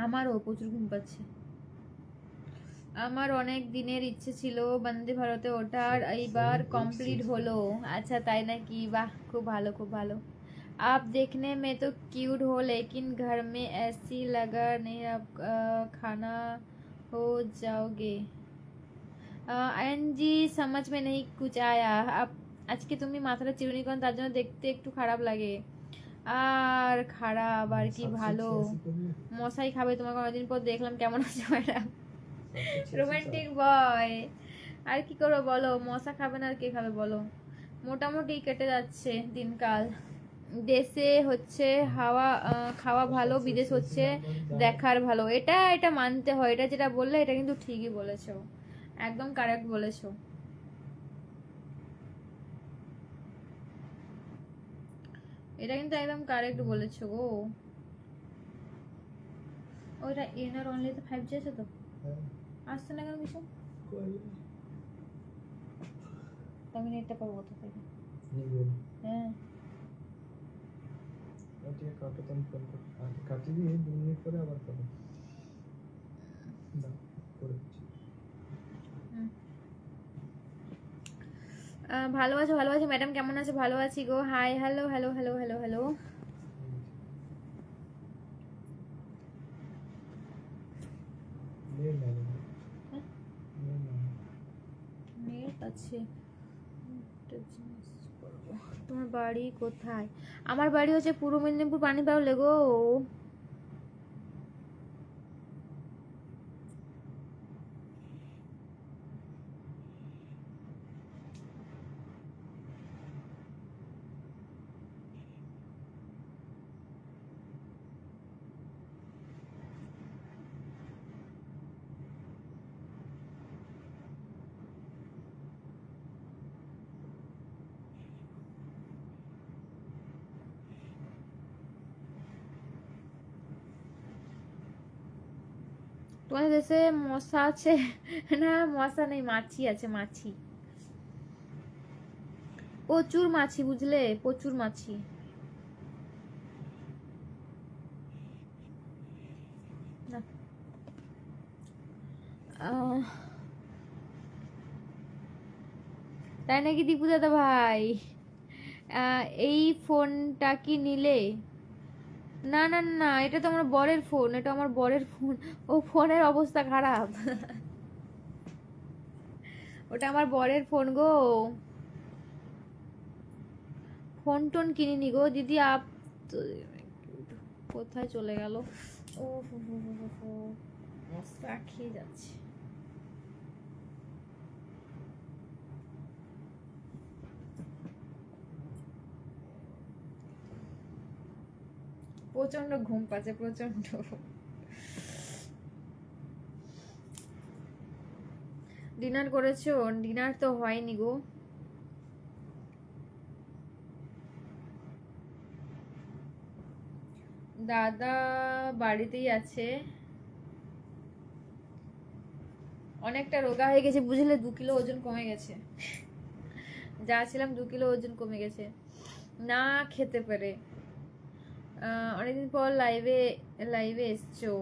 আমারও প্রচুর ঘুম পাচ্ছে। আমার অনেক দিনের ইচ্ছে ছিল বন্দে ভারতে ওঠার, এইবার কমপ্লিট হলো। আচ্ছা তাই নাকি? বাহ, খুব ভালো খুব ভালো। आप देखने में तो क्यूट हो लेकिन घर में ऐसी लगा नहीं, आप खाना हो जाओगे। আয়ন জি समझ में नहीं कुछ आया। আজকে তুমি মাথাটা চিরুনি করেন, তার জন্য দেখতে একটু খারাপ লাগে। আর খারাপ আর কি ভালো, মশাই খাবে তোমাকে। অনেকদিন পর দেখলাম, কেমন আছো ম্যাডাম? রোমান্টিক বয়। আর কি করবো বলো, মশা খাবে না আর কে খাবে বলো? মোটামুটি কেটে যাচ্ছে দিনকাল। দেশে হচ্ছে হাওয়া খাওয়া ভালো, বিদেশ হচ্ছে দেখার ভালো। এটা এটা মানতে হয়, এটা যেটা বললে এটা কিন্তু ঠিকই বলেছো, একদম কারেক্ট বলেছো। এটা কিন্তু একদম কারেক্ট বলেছো গো। ওইটা এনার অনলিতে 5G আছে তো? হ্যাঁ আসছে না কেন কিছু? তো আমি নেটটা পাবো কোথা থেকে? হ্যাঁ ওটা কাটো, তুমি ফোন করো, কাটি দিয়ে 2 মিনিট পরে আবার করো। না করে দিচ্ছি। ভালো আছো ভালো আছো ম্যাডাম, কেমন আছে? ভালো আছি গো। Hi hello hello hello hello hello. Net নাই, নেট নাই। নেট আছে। একটা জিনিস করবো। তোমার বাড়ি কোথায়? আমার বাড়ি হচ্ছে পূর্ব মেদিনীপুর, পানিপাড়া গো। তোমাদের দেশে মশা আছে? না মশা নেই, মাছি আছে, মাছি, প্রচুর মাছি, বুঝলে, প্রচুর মাছি। না। তাই নাকি দীপু দাদা ভাই? এই ফোনটা কি নিলে? না না না, এটা তো আমার বরের ফোন, এটা আমার বরের ফোন। ও ফোনের অবস্থা খারাপ। ওটা আমার বরের ফোন গো। ফোন টোন কিনিনি গো দিদি। কোথায় চলে গেল? ও মশা খেয়ে যাচ্ছে। প্রচন্ড ঘুম পাচ্ছে, প্রচন্ড। ডিনার করেছো? ডিনার তো হয়নি গো। দাদা বাড়িতেই আছে। অনেকটা রোগা হয়ে গেছে বুঝলে, 2 কিলো ওজন কমে গেছে। যা ছিলাম 2 কিলো ওজন কমে গেছে না খেতে পারে। অনেকদিন পর লাইভে লাইভে এসছো?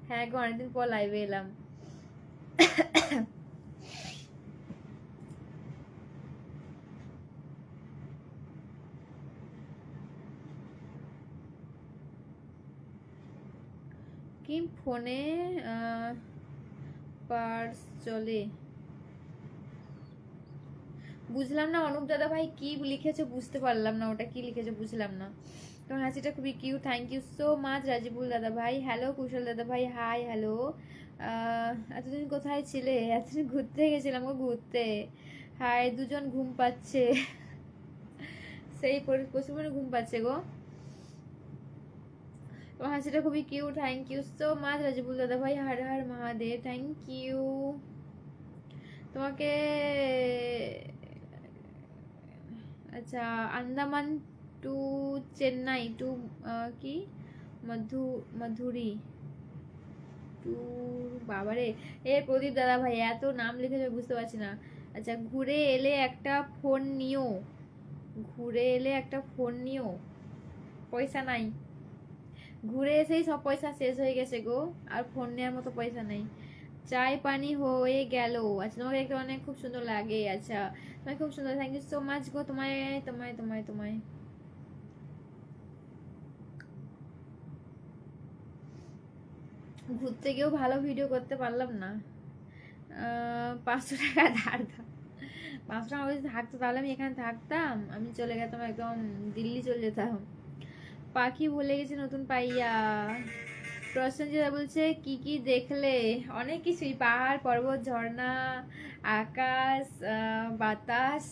হ্যাঁ গো, অনেকদিন পর লাইভে এলাম। কি ফোনে পার্স চলে? বুঝলাম না অনুপ দাদা ভাই, কি লিখেছো বুঝতে পারলাম না, ওটা কি লিখেছো বুঝলাম না। তোমার হাসিটা খুবই cute, thank you so much Rajibul দাদা ভাই। হ্যালো কুশল দাদা ভাই, হাই হ্যালো। এতদিন কোথায় ছিলে? এতদিন ঘুরতে গেছিলাম গো, ঘুরতে। হাই, দুজন ঘুম পাচ্ছে। সেই প্রচুর পরিমাণে ঘুম পাচ্ছে গো। তোমার হাসিটা খুবই cute, thank you so much Rajibul দাদা ভাই, হর হর মহাদেব, থ্যাংক ইউ তোমাকে। আচ্ছা, আন্দামান টু চেন্নাই টু কি মধুরি টু, বাবারে। এ প্রদীপ দাদা ভাই, এত নাম লিখেছে বুঝতে পারছি না। আচ্ছা, ঘুরে এলে একটা ফোন নিও, ঘুরে এলে একটা ফোন নিও। পয়সা নাই, ঘুরে এসেই সব পয়সা শেষ হয়ে গেছে গো, আর ফোন নেওয়ার মতো পয়সা নেই। চাই পানি হয়ে গেল। আচ্ছা, তোমাকে দেখতে অনেক খুব সুন্দর লাগে। আচ্ছা, তোমায় খুব সুন্দর, থ্যাংক ইউ সো মাচ গো। তোমায় তোমায় তোমায় তোমায় ঘুরতে গিয়েও ভালো ভিডিও করতে পারলাম না। 500 টাকা ধার দাও। 500 টাকা যদি থাকতো তাহলে আমি এখানে থাকতাম, আমি চলে যেতাম একদম দিল্লি চলে যেতাম। পাখি ভুলে গেছে নতুন পাইয়া। প্রসেনজিৎ বলছে কি কি দেখলে? অনেক কিছুই, পাহাড় পর্বত ঝর্ণা আকাশ বাতাস,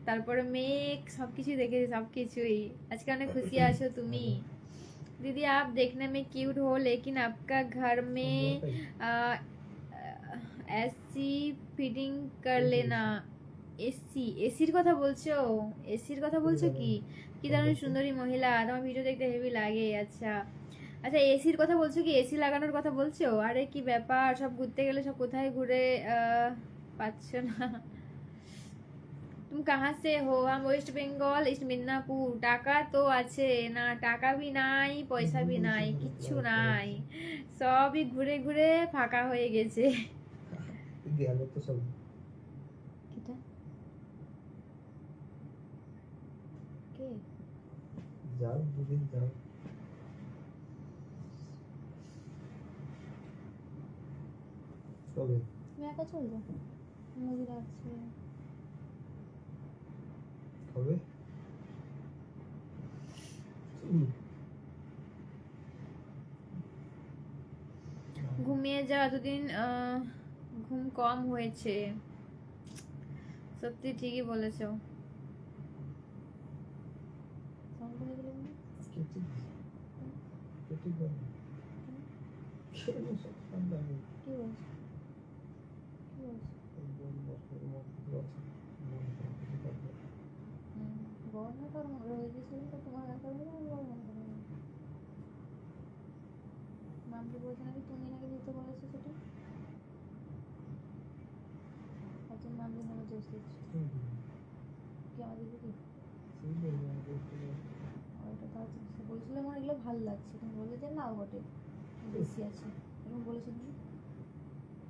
তারপরে মেঘ, সবকিছুই দেখেছি, সবকিছুই। আজকে অনেক খুশি আছো তুমি दीदी? आप देखने में क्यूट हो, लेकिन आपका घर में एसी फिटिंग कर लेना। এসি, এসির কথা বলছো? এসির কথা বলছো কি? কি দারুণ সুন্দরী মহিলা, তোমার ভিডিও দেখতে হেভি লাগে। আচ্ছা আচ্ছা, এসির কথা বলছো কি? এসি লাগানোর কথা বলছো? আরে কি ব্যাপার, সব ঘুরতে গেলে সব কোথায় ঘুরে পাচ্ছ না? তুমি কাহা সে হো? हम वेस्ट बंगाल इस्ट मिदनापुर। টাকা তো আছে না, টাকা ভি নাই, পয়সা ভি নাই, কিচ্ছু নাই, সবই ঘুরে ঘুরে ফাঁকা হয়ে গেছে। গেল তো সব। কিটা কে? যাও দুদিন যাও। কবে? তুমি একা চল যাও, মুভি রাখছি। কবে? ঘুমিয়ে যাও, এতদিন ঘুম কম হয়েছে। সত্যি ঠিকই বলেছো। কেটে কেটে গেল। কেন সব ঠান্ডা নেই? কি বলছো? কি বলছো? গভর্নর রয়ে গেছিল তো তোমার একা হলে আমি গভর্নর মামকে বলছে নাকি তুমি নাকি দিতে বলেছো সেটা। আর তুমি মামদের নামে দোষ দিচ্ছ কি আমাদের দিদি? ওইটা তো আছে, সে বলছিল আমার এগুলো ভালো লাগছে, তুমি বলে যে নাও বটে বেশি আছে, এরকম বলেছো তুমি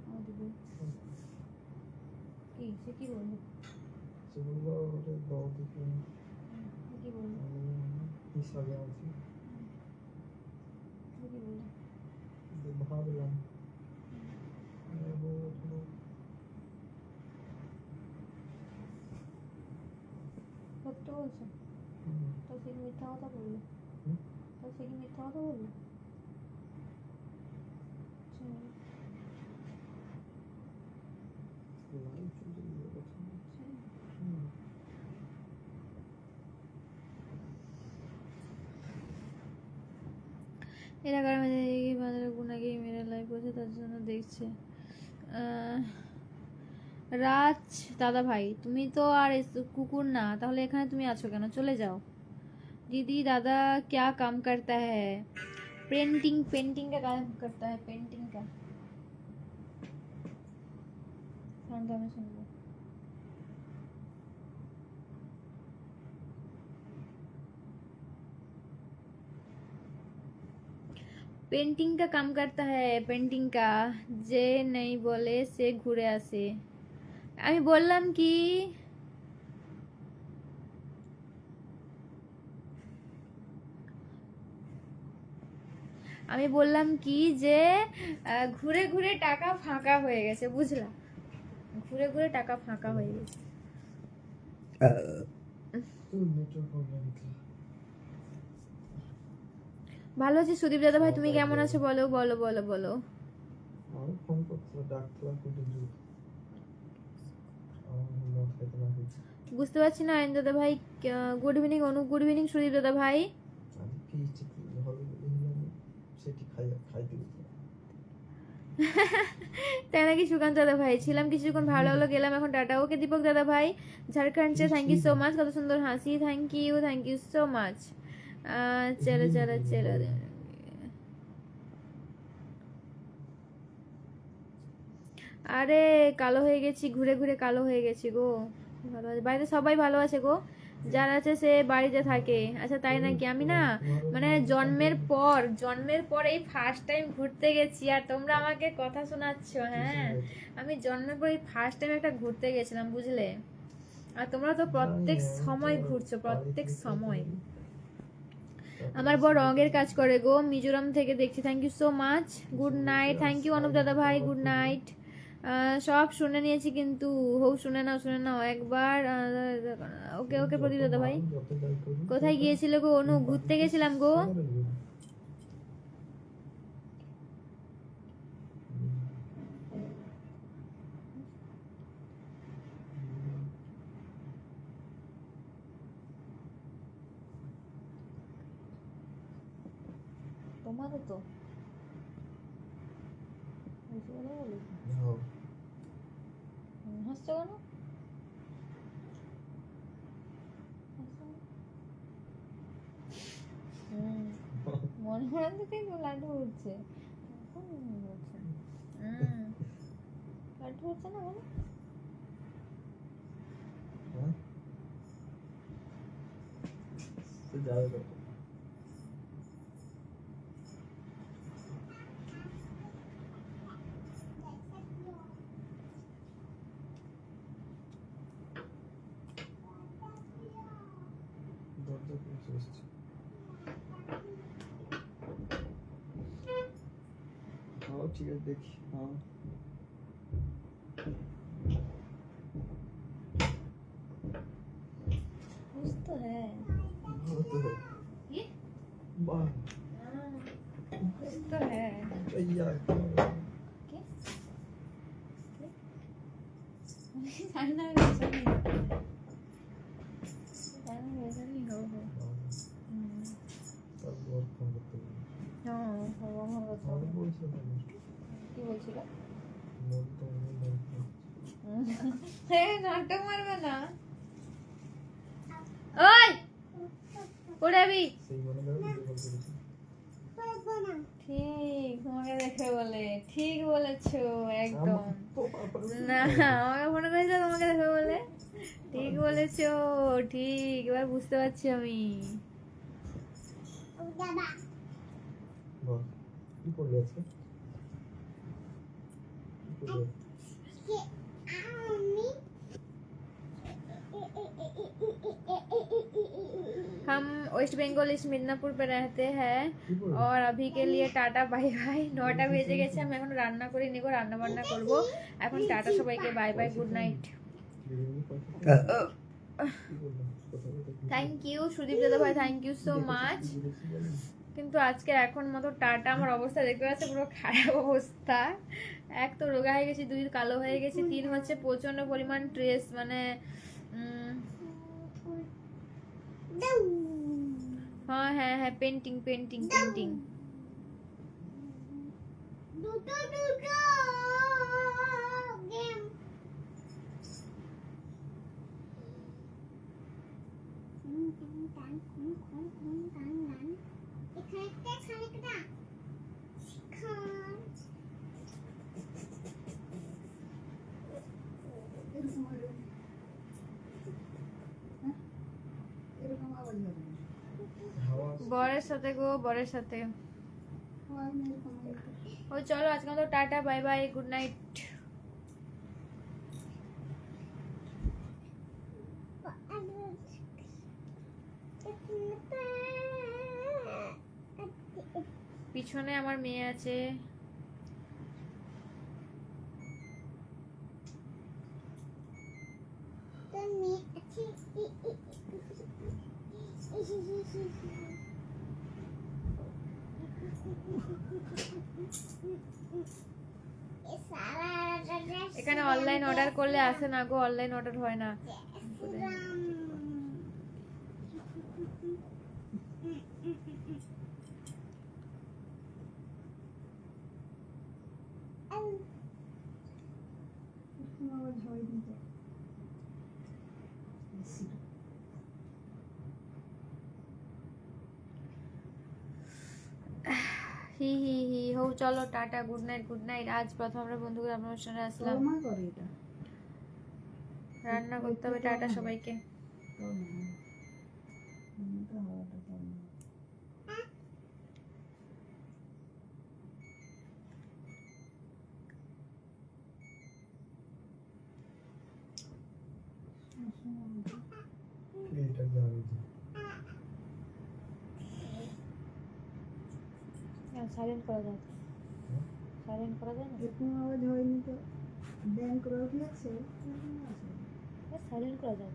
আমার দিদি। কি সে কি বললো? সে বললো ওটা দাও দেখি। কি বললো? হিসাবে আছে কি বললো? ভাবলাম সত্য বলছো? তো সে কি মিথ্যা কথা বললো? তো সে কি মিথ্যা কথা বললো? এরা কারণ বাজারে গুনাকে মেরে লাইভ করছে, তার জন্য দেখছে। রাজ দাদা ভাই, তুমি তো আর কুকুর না, তাহলে এখানে তুমি আছো কেন? চলে যাও। दीदी दादा क्या काम करता है? पेंटिंग, पेंटिंग का काम करता है, पेंटिंग का। साउंड गाना सुन लो। पेंटिंग का काम करता है, पेंटिंग का। যে নেই বলে সে ঘুরে আসে। আমি বললাম কি আমি বললাম কি যে ঘুরে ঘুরে টাকা ফাঁকা হয়ে গেছে, বুঝলা? ঘুরে ঘুরে টাকা ফাঁকা হয়ে গেছে। ভালো আছি সুদীপ দাদা ভাই, তুমি কেমন আছো? বলো বলো বলো বলো। ফোন করছিল ডাক্তার বুঝতে পারছি না আইন দাদা ভাই। গুড ইভিনিং অনু, গুড ইভিনিং সুদীপ দাদা ভাই। তাই নাকি সুকান্ত দাদা ভাই? ছিলাম কিছুক্ষণ, ভালো হলো, গেলাম এখন টাটা। ওকে দীপক দাদা ভাই ঝাড়খণ্ড से, থ্যাংক ইউ সো মাচ, কত সুন্দর হাসি, থ্যাংক ইউ সো মাচ। চলো চলো চলো। আরে কালো হয়ে গেছি, ঘুরে ঘুরে কালো হয়ে গেছি গো। ভালো আছে, বাড়িতে সবাই ভালো আছে গো, যারা আছে সে বাড়িতে থাকে। আচ্ছা তাই নাকি? আমি না মানে জন্মের পর এই ফার্স্ট টাইম ঘুরতে গেছি, আর তোমরা আমাকে কথা শোনাচ্ছ। হ্যাঁ, আমি জন্মের পর এই ফার্স্ট টাইম একটা ঘুরতে গেছিলাম, বুঝলে? আর তোমরা তো প্রত্যেক সময় ঘুরছো, প্রত্যেক সময়। আমার বড় রঙের কাজ করে গো, মিজোরাম থেকে দেখছি, thank you so much, good night, thank you Anup দাদা ভাই, গুড নাইট। সব শুনে নিয়েছি কিন্তু হৌ শুনে নাও একবার। ওকে ওকে প্রদীপ দাদা ভাই। কোথায় গিয়েছিলে গো অনু? ঘুরতে গেছিলাম গো। তোমারও তো হাসছো কেন? মনে মনে থেকেই তো লাড্ডু উঠছে। লাড্ডু উঠছে না বলো? হ্যাঁ তো যাবে তো। দরজা খুলছে এসছে। हाँ ठीक है देखी हाँ कुछ तो है बहुत है ये वाह कुछ तो है भैया क्या खाना वैसा नहीं खाना वैसा नहीं हो सब बहुत फोन करते हैं हाँ আমার কথা और बोलছে না কি বলছিল মোর তো মনে হ্যাঁ নাটক মারবে না ওই পড়াবি সেই মনে করে ভিডিও কল করেছি ঠিক তোমাকে দেখে বলে ঠিক বলেছো একদম না আমাকে মনে করেছো তোমাকে দেখে বলে ঠিক বলেছো ঠিক এবার বুঝতে পারছি আমি বল কি করলে আজকে কি করলে हम वेस्ट बंगाल इस मिदनापुर पे रहते हैं और अभी के लिए टाटा बाय बाय 9টা বেজে গেছে আমি এখন রান্না করে নিব রান্না বান্না করব এখন টাটা সবাইকে bye bye good night thank you Sudip দাদা ভাই থ্যাংক ইউ সো মাচ কিন্তু আজকে এখন মতো টাটা আমার অবস্থা দেখতে পাচ্ছে পুরো খারাপ অবস্থা এক তো রোগা হয়ে গেছি দুই কালো হয়ে গেছি তিন হচ্ছে প্রচন্ড পরিমাণ স্ট্রেস মানে हाँ है पेंटिंग पेंटिंग पेंटिंग गेम বরের সাথে গো বরের সাথে ও চলো আজকে তো tata bye bye good night পিছনে আমার মেয়ে আছে এখানে অনলাইন অর্ডার করলে আসে না গো অনলাইন অর্ডার হয় না হি হি হি হো চলো টাটা গুড নাইট আজ প্রথম আমরা বন্ধুদের আপনার অনুষ্ঠানে আসলাম রান্না করতে হবে টাটা সবাইকে এটা যাবে সাইলেন্ট করা যায় সাইলেন্ট করা যায় না এরকম আওয়াজ হয়নি তো ব্যাংক রোড লাগছে সাইলেন্ট করা যায়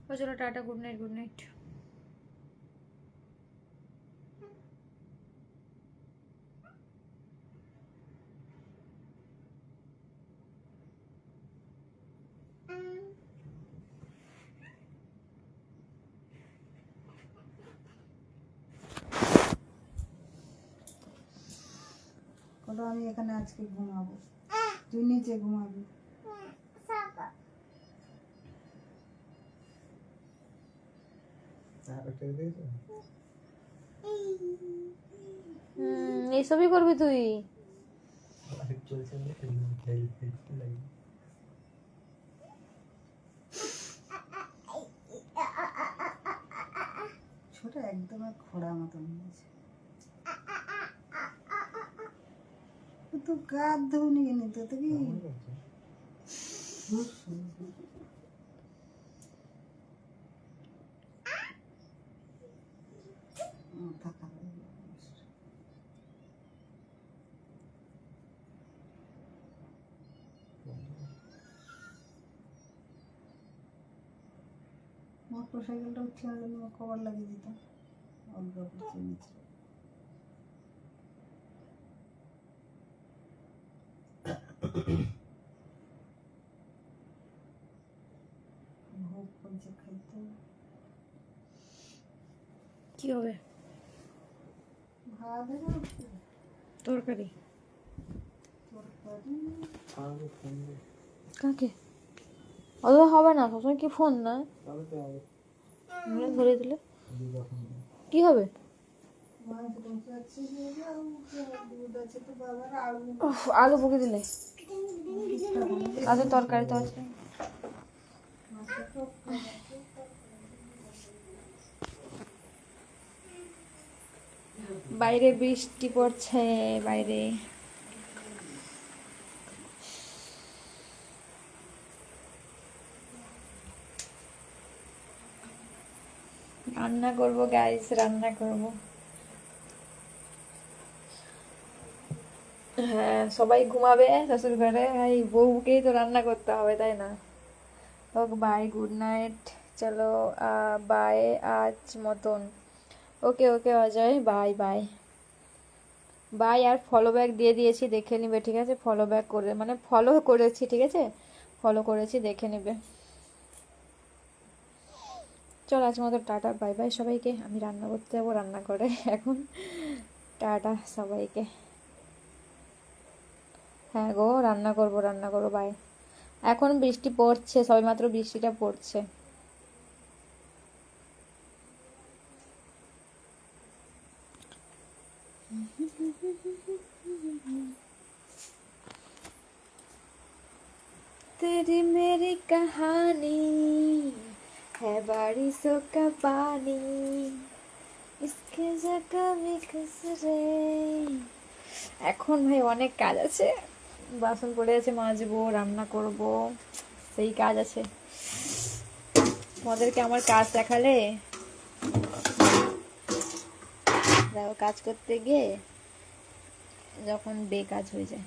তো চলো টাটা গুড নাইট আমি এখানে আজকে ঘুমাবো তুই নিচে ঘুমাবি ওটা দিয়েছো? এইসবই করবি তুই? আরেক চলছে না, হেল্প লাগে। ছোট একদম আর খোড়া মতন হয়েছে। তো গাদ ধুনি কেন তো কি আমার কাছে থাকা মোটর সাইকেলটা উঠছে না, কভার লাগিয়ে দিতাম অল্প করছে নিচে। ভোগ করছে খাইতে। কি হবে? ভাত তরকারি। তরকারি আমাকে ফোন দে। কাকে? অত হবে না, সবসময় কি ফোন না? তাহলে তো আগে আমরা ধরে দিলে দিদা ফোন দে। কি হবে? মাছ বসে আছে, দুধ আছে তো বাবার আলু উফ, আলু বকে দিলে আজ তরকারি তো আছে। বাইরে বৃষ্টি পড়ছে বাইরে। রান্না করব গাইস, রান্না করব। হ্যাঁ, সবাই ঘুমাবে শ্বশুর ঘরে, এই বউকেই তো রান্না করতে হবে, তাই না? Okay bye, good night. চলো বাই আজ মতন। ওকে ওকে অজয়, বাই বাই বাই। আর ফলো ব্যাক দিয়ে দিয়েছি, দেখে নিবে, ঠিক আছে? ফলো ব্যাক করে মানে ফলো করেছি, ঠিক আছে? ফলো করেছি, দেখে নেবে। চলো আজ মতো টাটা, বাই বাই সবাইকে। আমি রান্না করতে যাবো, রান্না করে এখন। টাটা সবাইকে। হ্যাঁ গো, রান্না করবো, বাই। এখন বৃষ্টি পড়ছে, সবেমাত্র বৃষ্টিটা পড়ছে। तेरी मेरी कहानी है बारिशों का पानी, इसके जगह भी खुसरे। এখন ভাই অনেক কাজ আছে, বাসন পড়ে আছে, মাজবো, রান্না করব, সেই কাজ আছে। তোমাদেরকে আমার কাজ দেখালে দেখো, কাজ করতে গিয়ে যখন বেকাজ হয়ে যায়।